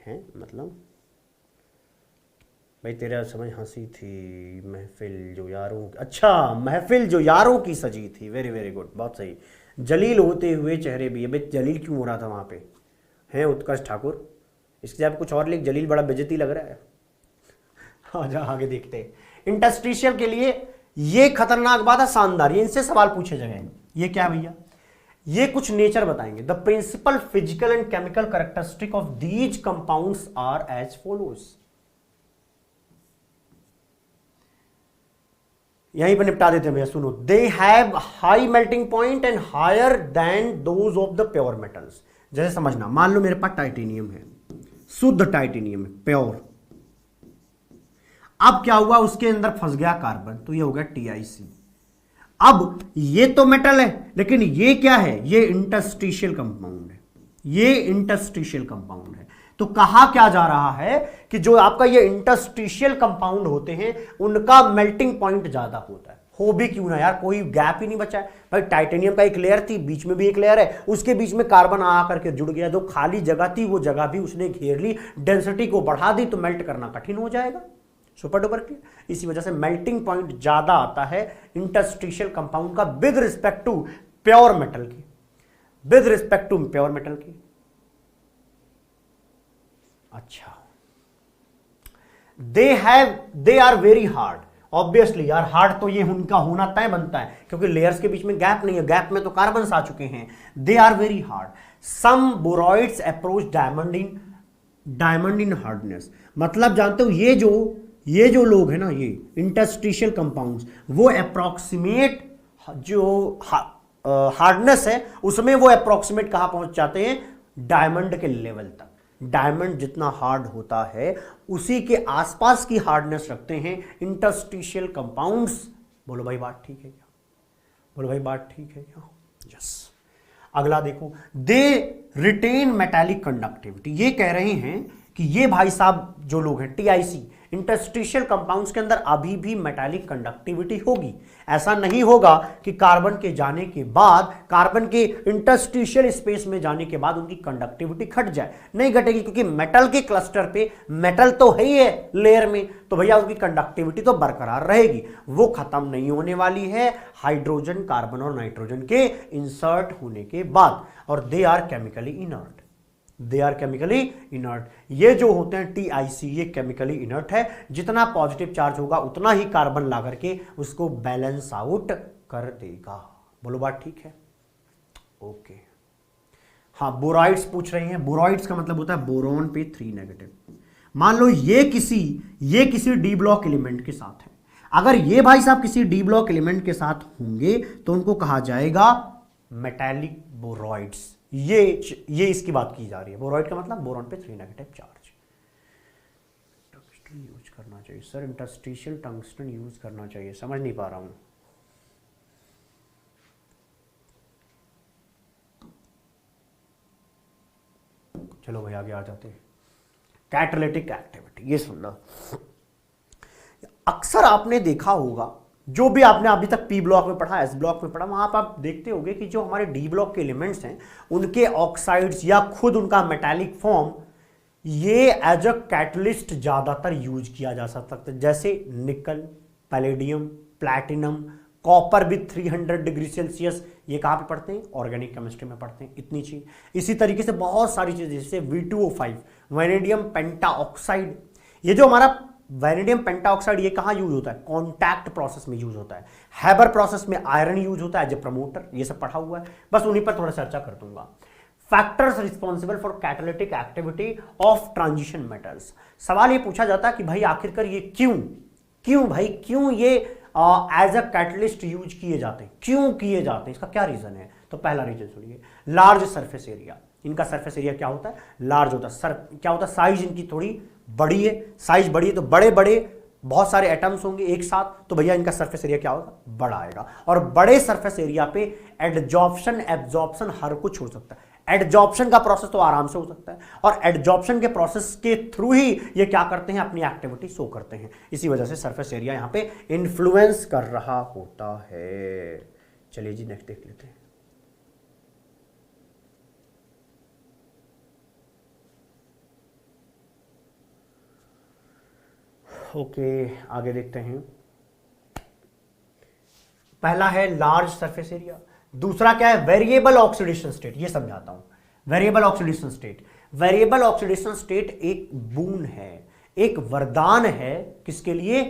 [SPEAKER 1] हैं मतलब भाई तेरा समझ, हंसी थी महफिल जो यारों, अच्छा महफिल जो यारों की सजी थी, वेरी वेरी गुड, बहुत सही। जलील होते हुए चेहरे भी, अबे जलील क्यों हो रहा था वहाँ पे, हैं उत्कर्ष ठाकुर, इसके जब कुछ और लिख, जलील बड़ा बेइज्जती लग रहा है। आजा आगे देखते हैं। इंटरस्टिशियल के लिए ये खतरनाक बात है, शानदार, ये इनसे सवाल पूछे जाएंगे। ये क्या भैया, ये कुछ नेचर बताएंगे। The principal physical and chemical characteristic of these compounds are as follows. यहीं पर निपटा देते हैं भैया, सुनो। They have high melting point and higher than those of the pure metals. जैसे समझना, मान लो मेरे पास टाइटेनियम है, शुद्ध टाइटेनियम है, प्योर। अब क्या हुआ, उसके अंदर फंस गया कार्बन, तो ये हो गया टीआईसी। अब ये तो मेटल है, लेकिन ये क्या है, ये इंटरस्टिशियल कंपाउंड है, ये इंटरस्टिशियल कंपाउंड है। तो कहा क्या जा रहा है कि जो आपका ये इंटरस्टिशियल कंपाउंड होते हैं उनका मेल्टिंग पॉइंट ज्यादा होता है। हो भी क्यों ना यार, कोई गैप ही नहीं बचा है भाई। टाइटेनियम का एक लेयर थी, बीच में भी एक लेयर है, उसके बीच में कार्बन आ करके जुड़ गया, जो खाली जगह थी वो जगह भी उसने घेर ली, डेंसिटी को बढ़ा दी, तो मेल्ट करना कठिन हो जाएगा। Super duper clear. इसी वजह से मेल्टिंग पॉइंट ज्यादा आता है इंटरस्टिशियल कंपाउंड का with respect to pure metal की, with respect to pure metal की। अच्छा, they are very hard. Obviously यार, हार्ड तो ये उनका होना तय बनता है, क्योंकि लेयर्स के बीच में गैप नहीं है, गैप में तो कार्बन आ चुके हैं। They are very hard. Some borides approach diamond in hardness. मतलब जानते हो, ये जो लोग हैं ना, ये इंटरस्टिशियल कंपाउंड्स, वो अप्रोक्सीमेट जो हार्डनेस है उसमें वो अप्रोक्सीमेट कहां पहुंच जाते हैं, डायमंड के लेवल तक। डायमंड जितना हार्ड होता है उसी के आसपास की हार्डनेस रखते हैं इंटरस्टिशियल कंपाउंड्स। बोलो भाई बात ठीक है क्या? बोलो भाई बात ठीक है क्या? यस। अगला देखो, दे रिटेन मेटालिक कंडक्टिविटी। ये कह रहे हैं कि ये भाई साहब जो लोग हैं टीआईसी, इंटरस्टिशियल कंपाउंड्स के अंदर अभी भी मेटालिक कंडक्टिविटी होगी। ऐसा नहीं होगा कि कार्बन के जाने के बाद, कार्बन के इंटरस्टिशियल स्पेस में जाने के बाद उनकी कंडक्टिविटी घट जाए, नहीं घटेगी, क्योंकि मेटल के क्लस्टर पे मेटल तो है ही है लेयर में, तो भैया उनकी कंडक्टिविटी तो बरकरार रहेगी, वो खत्म नहीं होने वाली है हाइड्रोजन, कार्बन और नाइट्रोजन के इंसर्ट होने के बाद। और they are chemically inert, they are chemically inert. ये जो होते हैं टीआईसी, ये केमिकली इनर्ट है। जितना पॉजिटिव चार्ज होगा उतना ही कार्बन ला करके उसको बैलेंस आउट कर देगा। बोलो बात ठीक है? ओके। हाँ, बोराइड्स पूछ रहे हैं। बोराइड्स का मतलब होता है बोरोन पे 3 नेगेटिव। मान लो ये किसी डी ब्लॉक एलिमेंट के साथ है। अगर ये भाई साहब किसी डी ब्लॉक एलिमेंट के साथ होंगे तो उनको कहा जाएगा मेटालिक बोरॉइड्स। ये इसकी बात की जा रही है। बोरॉइड का मतलब बोरॉन पे 3 नेगेटिव चार्ज। टंगस्टन यूज करना चाहिए सर, इंटरस्टिशियल टंगस्टन यूज करना चाहिए, समझ नहीं पा रहा हूं। चलो भाई आगे आ जाते हैं। कैटालिटिक एक्टिविटी, ये सुनना। अक्सर आपने देखा होगा, जो भी आपने अभी तक पी ब्लॉक में पढ़ा, एस ब्लॉक में पढ़ा, वहां पर आप देखते होंगे कि जो हमारे डी ब्लॉक के एलिमेंट्स हैं उनके ऑक्साइड्स या खुद उनका मेटालिक फॉर्म, ये एज अ कैटलिस्ट ज्यादातर यूज किया जा सकता है। जैसे निकल, palladium, platinum, copper with 300 degree Celsius, ये कहां पे पढ़ते हैं? ऑर्गेनिक केमिस्ट्री में पढ़ते हैं, इतनी चीज। इसी तरीके से बहुत सारी चीजें, जैसे V2O5 वैनेडियम पेंटाऑक्साइड। ये जो हमारा वैनेडियम पेंटाऑक्साइड, ये कहां यूज होता है? कॉन्टैक्ट प्रोसेस में यूज होता है। हैबर प्रोसेस में आयरन यूज होता है एज ए प्रमोटर। ये सब पढ़ा हुआ है, बस उन्हीं पर थोड़ा चर्चा कर दूंगा। Factors responsible for catalytic activity of transition metals. सवाल ये पूछा जाता है कि भाई आखिरकार ये क्यों ये एज अ कैटलिस्ट यूज किए जाते हैं, क्यों किए जाते हैं, इसका क्या रीजन है? तो पहला रीजन सुनिए, लार्ज सरफेस एरिया। इनका सरफेस एरिया क्या होता है? लार्ज होता है। क्या होता है? साइज इनकी थोड़ी बड़ी है, साइज बड़ी है तो बड़े बड़े बहुत सारे एटम्स होंगे एक साथ, तो भैया इनका सरफेस एरिया क्या होगा? बड़ा आएगा। और बड़े सरफेस एरिया पे एडजॉर्प्शन एब्जॉर्प्शन हर कुछ हो सकता है। एडजॉर्प्शन का प्रोसेस तो आराम से हो सकता है, और एडजॉर्प्शन के प्रोसेस के थ्रू ही ये क्या करते हैं? अपनी एक्टिविटी शो करते हैं। इसी वजह से सरफेस एरिया यहां पे इंफ्लुएंस कर रहा होता है। चलिए जी नेक्स्ट देख लेते हैं। ओके, आगे देखते हैं। पहला है लार्ज सरफेस एरिया, दूसरा क्या है? Variable oxidation state. ये समझाता हूं। Variable oxidation state, variable oxidation state एक बून है, एक वरदान है। किसके लिए?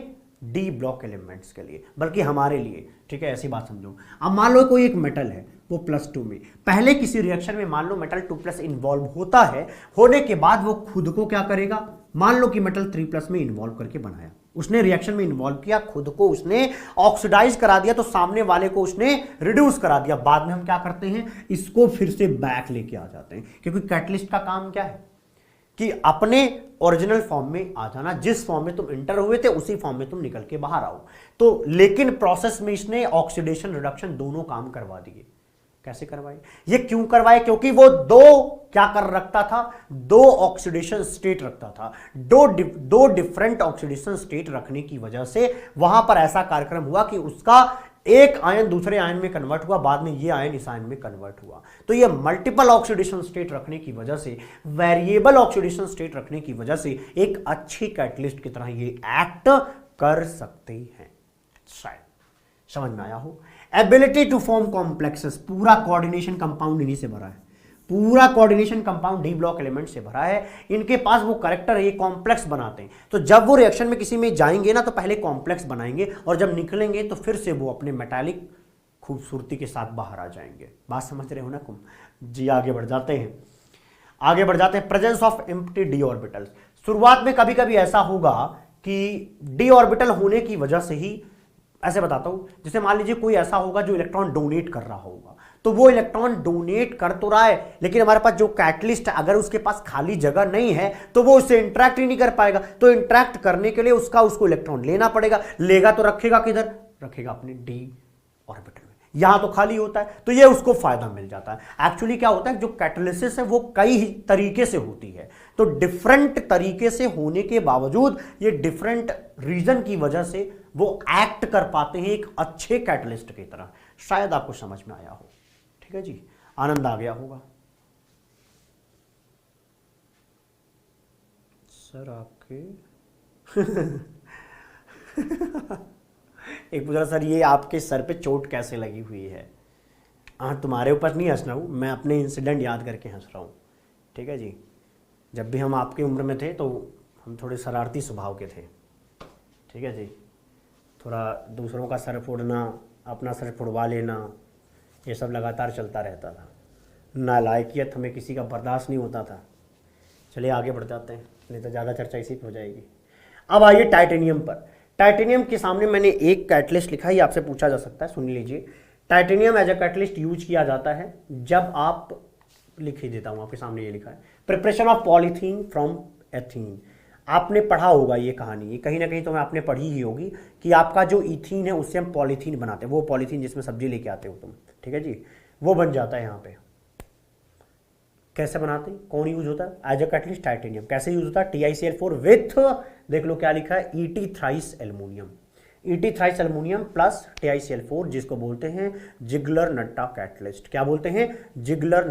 [SPEAKER 1] डी ब्लॉक एलिमेंट्स के लिए, बल्कि हमारे लिए। ठीक है, ऐसी बात समझो। अब मान लो कोई एक मेटल है, वो +2 में, पहले किसी रिएक्शन में मान लो मेटल 2+ इन्वॉल्व होता है, होने के बाद वो खुद को क्या करेगा? मान लो कि मेटल 3+ में इन्वॉल्व करके बनाया, उसने रिएक्शन में इन्वॉल्व किया, खुद को उसने ऑक्सीडाइज करा दिया, तो सामने वाले को उसने रिड्यूस करा दिया। बाद में हम क्या करते हैं? इसको फिर से बैक लेके आ जाते हैं, क्योंकि कैटलिस्ट का काम क्या है? कि अपने ओरिजिनल फॉर्म में आ जाना। जिस फॉर्म में तुम इंटर हुए थे उसी फॉर्म में तुम निकल के बाहर आओ। तो लेकिन प्रोसेस में इसने ऑक्सीडेशन रिडक्शन दोनों काम करवा दिए। कैसे करवाए? ये क्यों करवाए? क्योंकि वो क्या कर रखता था? 2 ऑक्सीडेशन स्टेट रखता था। दो डिफरेंट ऑक्सीडेशन स्टेट रखने की वजह से वहां पर ऐसा कार्यक्रम हुआ कि उसका एक आयन दूसरे आयन में कन्वर्ट हुआ, बाद में ये आयन इस आयन में कन्वर्ट हुआ। तो ये मल्टीपल ऑक्सीडेशन स्टेट रखने की वजह से, वेरिएबल ऑक्सीडेशन स्टेट रखने की वजह से एक अच्छी कैटलिस्ट की तरह ये एक्ट कर सकते हैं। शायद समझ में आया हो। एबिलिटी टू फॉर्म कॉम्प्लेक्सेस, पूरा कोऑर्डिनेशन कंपाउंड इन्हीं से भरा है। पूरा coordination compound D block element से भरा है। इनके पास वो कैरेक्टर है, ये कॉम्प्लेक्स बनाते हैं। तो जब वो रिएक्शन में किसी में जाएंगे ना, तो पहले कॉम्प्लेक्स बनाएंगे, और जब निकलेंगे तो फिर से वो अपने मेटालिक खूबसूरती के साथ बाहर आ जाएंगे। बात समझ रहे हो ना तुम जी? आगे बढ़ जाते हैं। Presence of empty D orbitals. शुरुआत में कभी कभी ऐसा होगा कि डी ऑर्बिटल होने की वजह से ही, ऐसे बताता हूं, जैसे मान लीजिए कोई ऐसा होगा जो इलेक्ट्रॉन डोनेट कर रहा होगा, तो वो इलेक्ट्रॉन डोनेट कर तो रहा है, लेकिन हमारे पास जो कैटलिस्ट है, अगर उसके पास खाली जगह नहीं है तो वो उससे इंटरेक्ट ही नहीं कर पाएगा। तो इंटरेक्ट करने के लिए उसको इलेक्ट्रॉन लेना पड़ेगा। लेगा तो रखेगा किधर? रखेगा अपने डी ऑर्बिटल में। यहां तो खाली होता है, तो ये उसको फायदा मिल जाता है। एक्चुअली क्या होता है, जो कैटालिसिस है वो कई तरीके से होती है, तो डिफरेंट तरीके से होने के बावजूद ये डिफरेंट रीजन की वजह से वो एक्ट कर पाते हैं एक अच्छे कैटलिस्ट की तरह। शायद आपको समझ में आया हो। ठीक है जी, आनंद आ गया होगा। सर आपके एक पूछा, सर ये आपके सर पे चोट कैसे लगी हुई है? हाँ, तुम्हारे ऊपर नहीं हंस रहा हूँ मैं, अपने इंसिडेंट याद करके हंस रहा हूँ। ठीक है जी, जब भी हम आपकी उम्र में थे तो हम थोड़े शरारती स्वभाव के थे। ठीक है जी, थोड़ा दूसरों का सर फोड़ना, अपना सर फोड़वा लेना, ये सब लगातार चलता रहता था। नालायकियत हमें किसी का बर्दाश्त नहीं होता था। चलिए आगे बढ़ जाते हैं, नहीं तो ज़्यादा चर्चा इसी पर हो जाएगी। अब आइए टाइटेनियम पर। टाइटेनियम के सामने मैंने एक कैटलिस्ट लिखा है, ये आपसे पूछा जा सकता है, सुन लीजिए। Titanium as a catalyst use किया जाता है जब आप, लिख ही देता हूँ आपके सामने, ये लिखा है preparation of polythene from ethene. आपने पढ़ा होगा ये कहानी, ये कहीं ना कहीं तो आपने पढ़ी ही होगी कि आपका जो इथीन है उससे हम पॉलीथीन बनाते हैं, वो पॉलीथीन जिसमें सब्जी लेके आते हो तुम। ठीक है जी, वो बन जाता है यहाँ पे। कैसे बनाते हैं, कौन यूज होता है एज अ कैटलिस्ट? टाइटेनियम। कैसे यूज होता है? TiCl4 विथ, देख लो क्या लिखा है, ET thrice aluminium. ET thrice aluminium plus TiCl4, जिसको बोलते हैं जिगलर नट्टा कैटलिस्ट। क्या बोलते हैं? Ziegler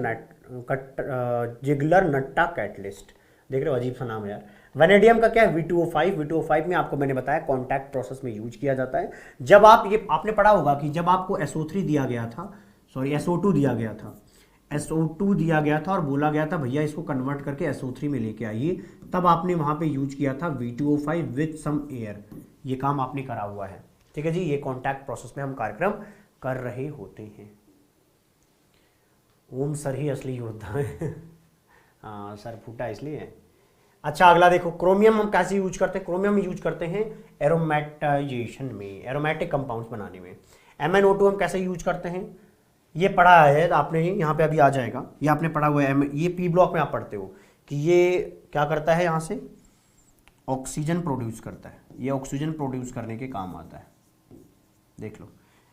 [SPEAKER 1] Natta catalyst. देख रहे हो, अजीब सा नाम है यार। वेनेडियम का क्या है? V2O5। V2O5 में आपको मैंने बताया कॉन्टैक्ट प्रोसेस में यूज किया जाता है। जब आप, ये आपने पढ़ा होगा कि जब आपको SO3 दिया गया था, सॉरी SO2 दिया गया था, SO2 दिया गया था और बोला गया था भैया इसको कन्वर्ट करके SO3 में लेके आइए, तब आपने वहां पे यूज किया था V2O5 विथ सम एयर। ये काम आपने करा हुआ है। ठीक है जी, ये कॉन्टैक्ट प्रोसेस में हम कार्यक्रम कर रहे होते हैं। ओम सर ही असली योद्धा है। हाँ, सर फूटा इसलिए। अच्छा, अगला देखो, क्रोमियम हम कैसे यूज करते हैं? क्रोमियम यूज करते हैं एरोमेटाइजेशन में, एरोमेटिक कंपाउंड्स बनाने में। MnO2 हम कैसे यूज करते हैं? ये पढ़ा है आपने, यहाँ पे अभी आ जाएगा, ये आपने पढ़ा हुआ है, ये P ब्लॉक में आप पढ़ते हो कि ये क्या करता है, यहाँ से ऑक्सीजन प्रोड्यूस करता है। ये ऑक्सीजन प्रोड्यूस करने के काम आता है, देख लो,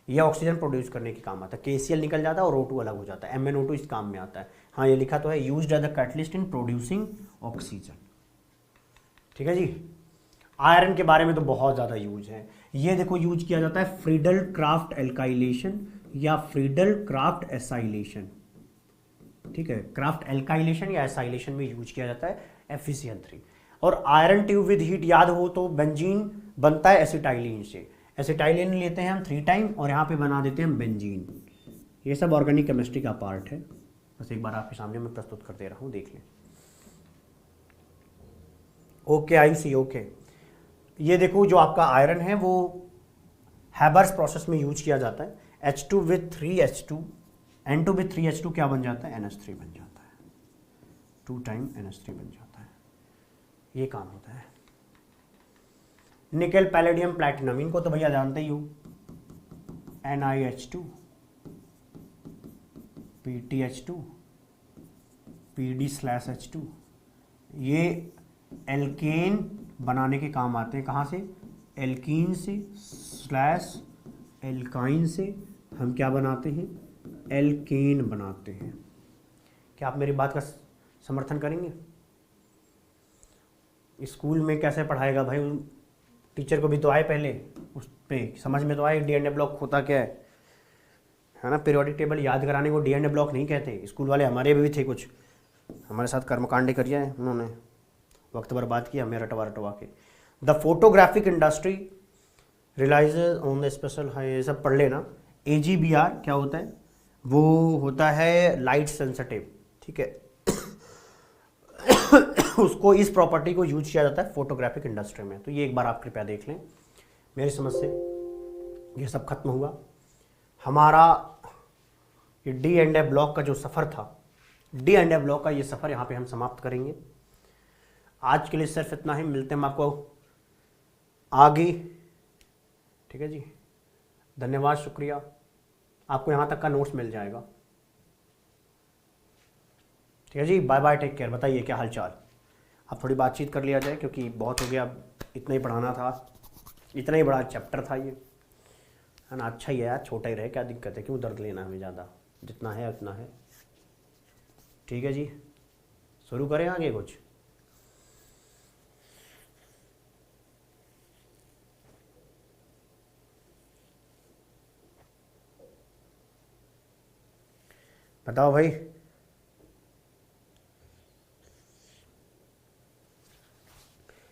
[SPEAKER 1] ये ऑक्सीजन प्रोड्यूस करने के काम आता है। KCl निकल जाता है और O2 अलग हो जाता है, MnO2 इस काम में आता है। हाँ, ये लिखा तो है, used as a catalyst in producing oxygen. ठीक है जी। आयरन के बारे में तो बहुत ज़्यादा यूज है। ये देखो, यूज किया जाता है फ्रीडल क्राफ्ट एल्काइलेशन या फ्रीडल क्राफ्ट एसाइलेशन। ठीक है, क्राफ्ट एल्काइलेशन या एसाइलेशन में यूज किया जाता है FeCl3। और आयरन ट्यूब विद हीट याद हो तो बेंजीन बनता है एसिटाइलिन से। एसिटाइलिन लेते हैं हम 3 टाइम और यहाँ पे बना देते हैं बेंजीन। ये सब ऑर्गेनिक केमिस्ट्री का पार्ट है, बस एक बार आपके सामने मैं प्रस्तुत कर दे रहा हूँ, देख लें। Okay Ayushi, okay. ये देखो, जो आपका आयरन है वो हैबर्स प्रोसेस में यूज किया जाता है। H2 with 3H2, N2 with 3H2 क्या बन जाता है? NH3 बन जाता है। 2 टाइम NH3 बन जाता है। ये काम होता है। निकेल, पैलेडियम, प्लैटिनम, इनको तो भैया जानते ही हो। NiH2, PtH2, PD/H2, ये एल्केन बनाने के काम आते हैं। कहाँ से? एल्कीन से स्लैश एल्काइन से हम क्या बनाते हैं? एल्केन बनाते हैं। क्या आप मेरी बात का समर्थन करेंगे? स्कूल में कैसे पढ़ाएगा भाई, टीचर को भी तो आए पहले, उस पे समझ में तो आए DNA ब्लॉक होता क्या है ना। पीरियोडिक टेबल याद कराने को DNA ब्लॉक नहीं कहते। स्कूल वाले हमारे भी थे, कुछ हमारे साथ कर्मकांड करिए हैं उन्होंने, वक्त बर्बाद किया हमें रटवा रटवा के। The photographic industry relies on the special, हाँ ये सब पढ़ लेना। AGBR क्या होता है? वो होता है लाइट सेंसिटिव। ठीक है उसको, इस प्रॉपर्टी को यूज किया जाता है फोटोग्राफिक इंडस्ट्री में। तो ये एक बार आप कृपया देख लें। मेरी समझ से ये सब खत्म हुआ हमारा। ये D&F ब्लॉक का जो सफ़र था, D&F ब्लॉक का ये सफ़र यहाँ पे हम समाप्त करेंगे। आज के लिए सिर्फ इतना ही, मिलते हैं हम आपको आगे। ठीक है जी, धन्यवाद, शुक्रिया। आपको यहाँ तक का नोट्स मिल जाएगा। ठीक है जी, बाय बाय, टेक केयर। बताइए क्या हालचाल। अब थोड़ी बातचीत कर लिया जाए क्योंकि बहुत हो गया, अब इतना ही पढ़ाना था, इतना ही बड़ा चैप्टर था ये। है ना, अच्छा ही है यार, छोटा ही रहे, क्या दिक्कत है, क्यों दर्द लेना हमें ज़्यादा, जितना है उतना है। ठीक है जी, शुरू करें आगे कुछ। बताओ भाई।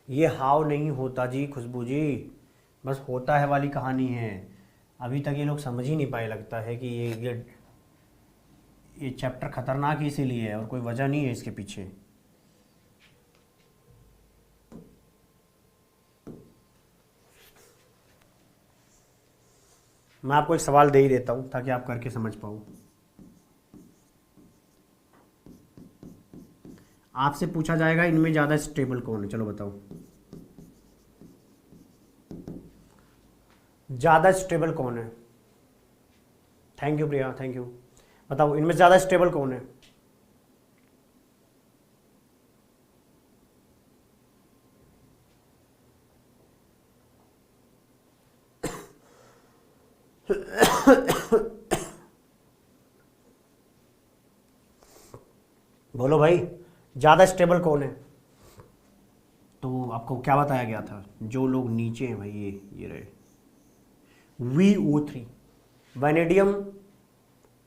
[SPEAKER 1] ये हाव नहीं होता जी खुशबू जी, बस होता है वाली कहानी है। अभी तक ये लोग समझ ही नहीं पाए, लगता है कि ये चैप्टर खतरनाक ही इसीलिए है और कोई वजह नहीं है इसके पीछे। मैं आपको एक सवाल दे ही देता हूं ताकि आप करके समझ पाओ। आपसे पूछा जाएगा इनमें ज़्यादा स्टेबल कौन है, चलो बताओ। ज़्यादा स्टेबल कौन है? Thank you Priya, thank you. बताओ इनमें ज़्यादा स्टेबल कौन है? बोलो भाई, ज़्यादा स्टेबल कौन है? तो आपको क्या बताया गया था, जो लोग नीचे हैं भाई, ये रहे VO3, vanadium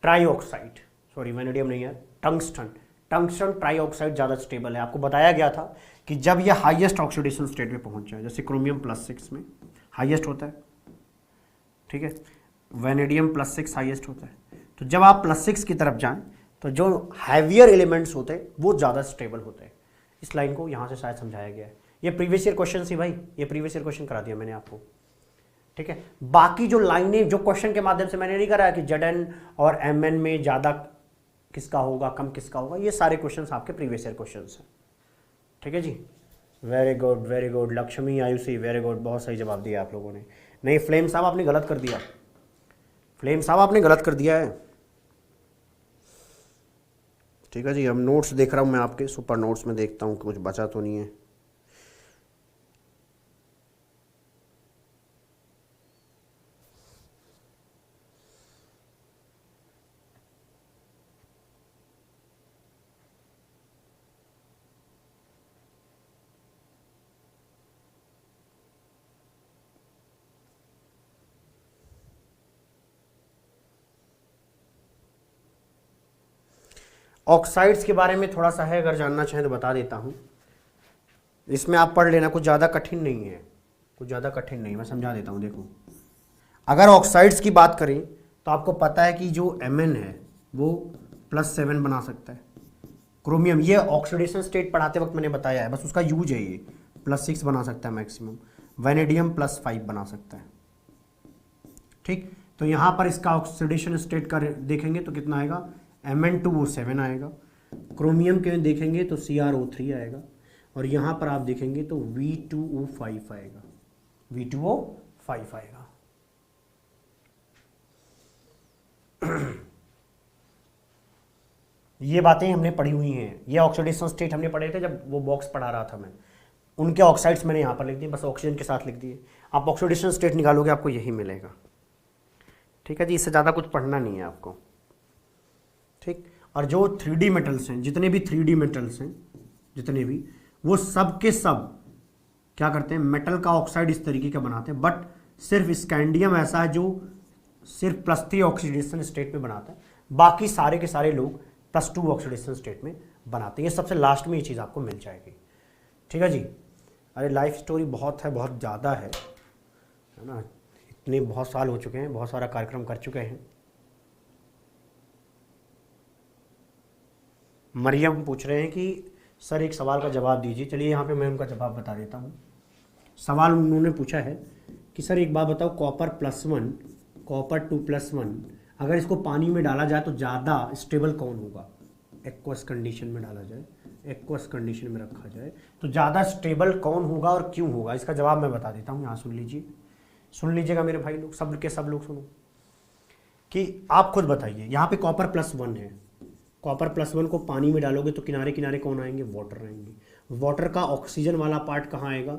[SPEAKER 1] trioxide, sorry vanadium नहीं है, टंगस्टन, टंगस्टन ट्राईऑक्साइड ज़्यादा स्टेबल है। आपको बताया गया था कि जब ये हाईएस्ट ऑक्सीडेशन स्टेट पे पहुंच जाए, जैसे क्रोमियम +6 में हाईएस्ट होता है, ठीक है, वैनेडियम +6 हाईएस्ट होता है, तो जब आप +6 की तरफ जाएं तो जो हैवियर एलिमेंट्स होते हैं वो ज़्यादा स्टेबल होते हैं। इस लाइन को यहाँ से शायद समझाया गया है। ये प्रीवियस ईयर क्वेश्चन थी भाई, ये प्रीवियस ईयर क्वेश्चन करा दिया मैंने आपको, ठीक है। बाकी जो लाइनें जो क्वेश्चन के माध्यम से मैंने नहीं कराया कि ZN और MN में ज़्यादा किसका होगा, कम किसका होगा, ये सारे क्वेश्चंस आपके प्रीवियस ईयर क्वेश्चंस हैं, ठीक है जी। Very good very good, Lakshmi Ayushi, very good, बहुत सही जवाब दिया आप लोगों ने। नहीं फ्लेम साहब आपने गलत कर दिया, फ्लेम साहब आपने गलत कर दिया है, ठीक है जी। हम नोट्स देख रहा हूँ मैं आपके, सुपर नोट्स में देखता हूँ कुछ बचा तो नहीं है। ऑक्साइड्स के बारे में थोड़ा सा है, अगर जानना चाहें तो बता देता हूँ। इसमें आप पढ़ लेना, कुछ ज़्यादा कठिन नहीं है, कुछ ज़्यादा कठिन नहीं, मैं समझा देता हूँ। देखो अगर ऑक्साइड्स की बात करें तो आपको पता है कि जो Mn है वो +7 बना सकता है। क्रोमियम, ये ऑक्सीडेशन स्टेट पढ़ाते वक्त मैंने बताया है, बस उसका यूज है, ये +6 बना सकता है मैक्सिमम। वैनेडियम +5 बना सकता है, ठीक। तो यहाँ पर इसका ऑक्सीडेशन स्टेट का देखेंगे तो कितना आएगा, Mn2O7 आएगा। क्रोमियम के देखेंगे तो CrO3 आएगा, और यहाँ पर आप देखेंगे तो V2O5 आएगा, V2O5 आएगा। ये बातें हमने पढ़ी हुई हैं, ये ऑक्सीडेशन स्टेट हमने पढ़े थे जब वो बॉक्स पढ़ा रहा था मैं, उनके ऑक्साइड्स मैंने यहाँ पर लिख दिए, बस ऑक्सीजन के साथ लिख दिए। आप ऑक्सीडेशन स्टेट निकालोगे आपको यही मिलेगा, ठीक है जी। इससे ज़्यादा कुछ पढ़ना नहीं है आपको, ठीक। और जो 3D मेटल्स हैं, जितने भी 3D मेटल्स हैं, जितने भी, वो सब के सब क्या करते हैं, मेटल का ऑक्साइड इस तरीके का बनाते हैं, बट सिर्फ स्कैंडियम ऐसा है जो सिर्फ +3 ऑक्सीडेशन स्टेट में बनाता है, बाकी सारे के सारे लोग +2 ऑक्सीडेशन स्टेट में बनाते हैं। ये सबसे लास्ट में ये चीज़ आपको मिल जाएगी, ठीक है जी। अरे लाइफ स्टोरी बहुत है, बहुत ज़्यादा है ना, इतने बहुत साल हो चुके हैं, बहुत सारा कार्यक्रम कर चुके हैं। मरियम पूछ रहे हैं कि सर एक सवाल का जवाब दीजिए। चलिए यहाँ पे मैं उनका जवाब बता देता हूँ। सवाल उन्होंने पूछा है कि सर एक बात बताओ, कॉपर+1, कॉपर 2+1, अगर इसको पानी में डाला जाए तो ज़्यादा स्टेबल कौन होगा? एक्वस कंडीशन में डाला जाए, एक्वस कंडीशन में रखा जाए तो ज़्यादा स्टेबल कौन होगा और क्यों होगा? इसका जवाब मैं बता देता हूँ, यहाँ सुन लीजिए, सुन लीजिएगा मेरे भाई लोग, सब के सब लोग सुनो, कि आप खुद बताइए। यहाँ पे कॉपर+1 है, कॉपर+1 को पानी में डालोगे तो किनारे किनारे कौन आएंगे? वाटर आएंगे। वाटर का ऑक्सीजन वाला पार्ट कहाँ आएगा?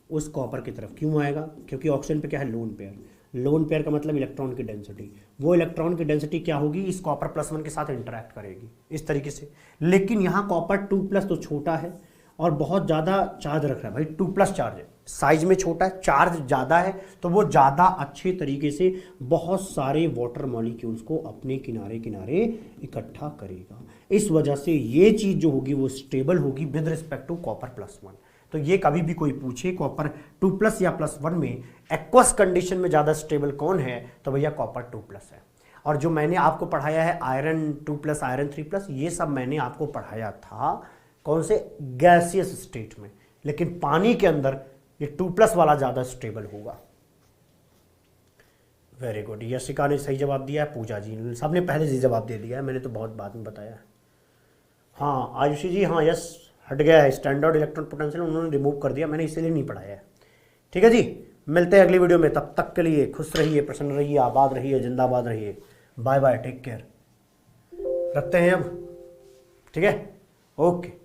[SPEAKER 1] उस कॉपर की तरफ। क्यों आएगा? क्योंकि ऑक्सीजन पे क्या है? Lone pair. लोन पेयर का मतलब इलेक्ट्रॉन की डेंसिटी, वो इलेक्ट्रॉन की डेंसिटी क्या होगी, इस कॉपर +1 के साथ इंटरैक्ट करेगी इस तरीके से। लेकिन यहाँ कॉपर 2+ तो छोटा है और बहुत ज़्यादा चार्ज रख रहा है भाई, 2+ चार्ज है, साइज में छोटा है, चार्ज ज़्यादा है, तो वो ज़्यादा अच्छे तरीके से बहुत सारे वाटर मॉलिक्यूल्स को अपने किनारे किनारे इकट्ठा करेगा। इस वजह से ये चीज़ जो होगी वो स्टेबल होगी विद रिस्पेक्ट टू कॉपर +1। तो ये कभी भी कोई पूछे कॉपर 2+ या +1 में एक्वस कंडीशन में ज़्यादा स्टेबल कौन है, तो भैया कॉपर 2+ है। और जो मैंने आपको पढ़ाया है आयरन 2+, आयरन 3+, ये सब मैंने आपको पढ़ाया था कौन से गैसियस स्टेट में, लेकिन पानी के अंदर ये 2+ वाला ज़्यादा स्टेबल होगा। वेरी गुड, यशिका ने सही जवाब दिया है, पूजा जी सबने पहले से जवाब दे दिया है, मैंने तो बहुत बाद में बताया है। हाँ आयुषी जी, हाँ यस, हट गया है स्टैंडर्ड इलेक्ट्रॉन पोटेंशियल, उन्होंने रिमूव कर दिया, मैंने इसीलिए नहीं पढ़ाया है। ठीक है जी, मिलते हैं अगली वीडियो में, तब तक के लिए खुश रहिए, प्रसन्न रहिए, आबाद रहिए, जिंदाबाद रहिए। बाय बाय, टेक केयर, रखते हैं अब, ठीक है, ओके।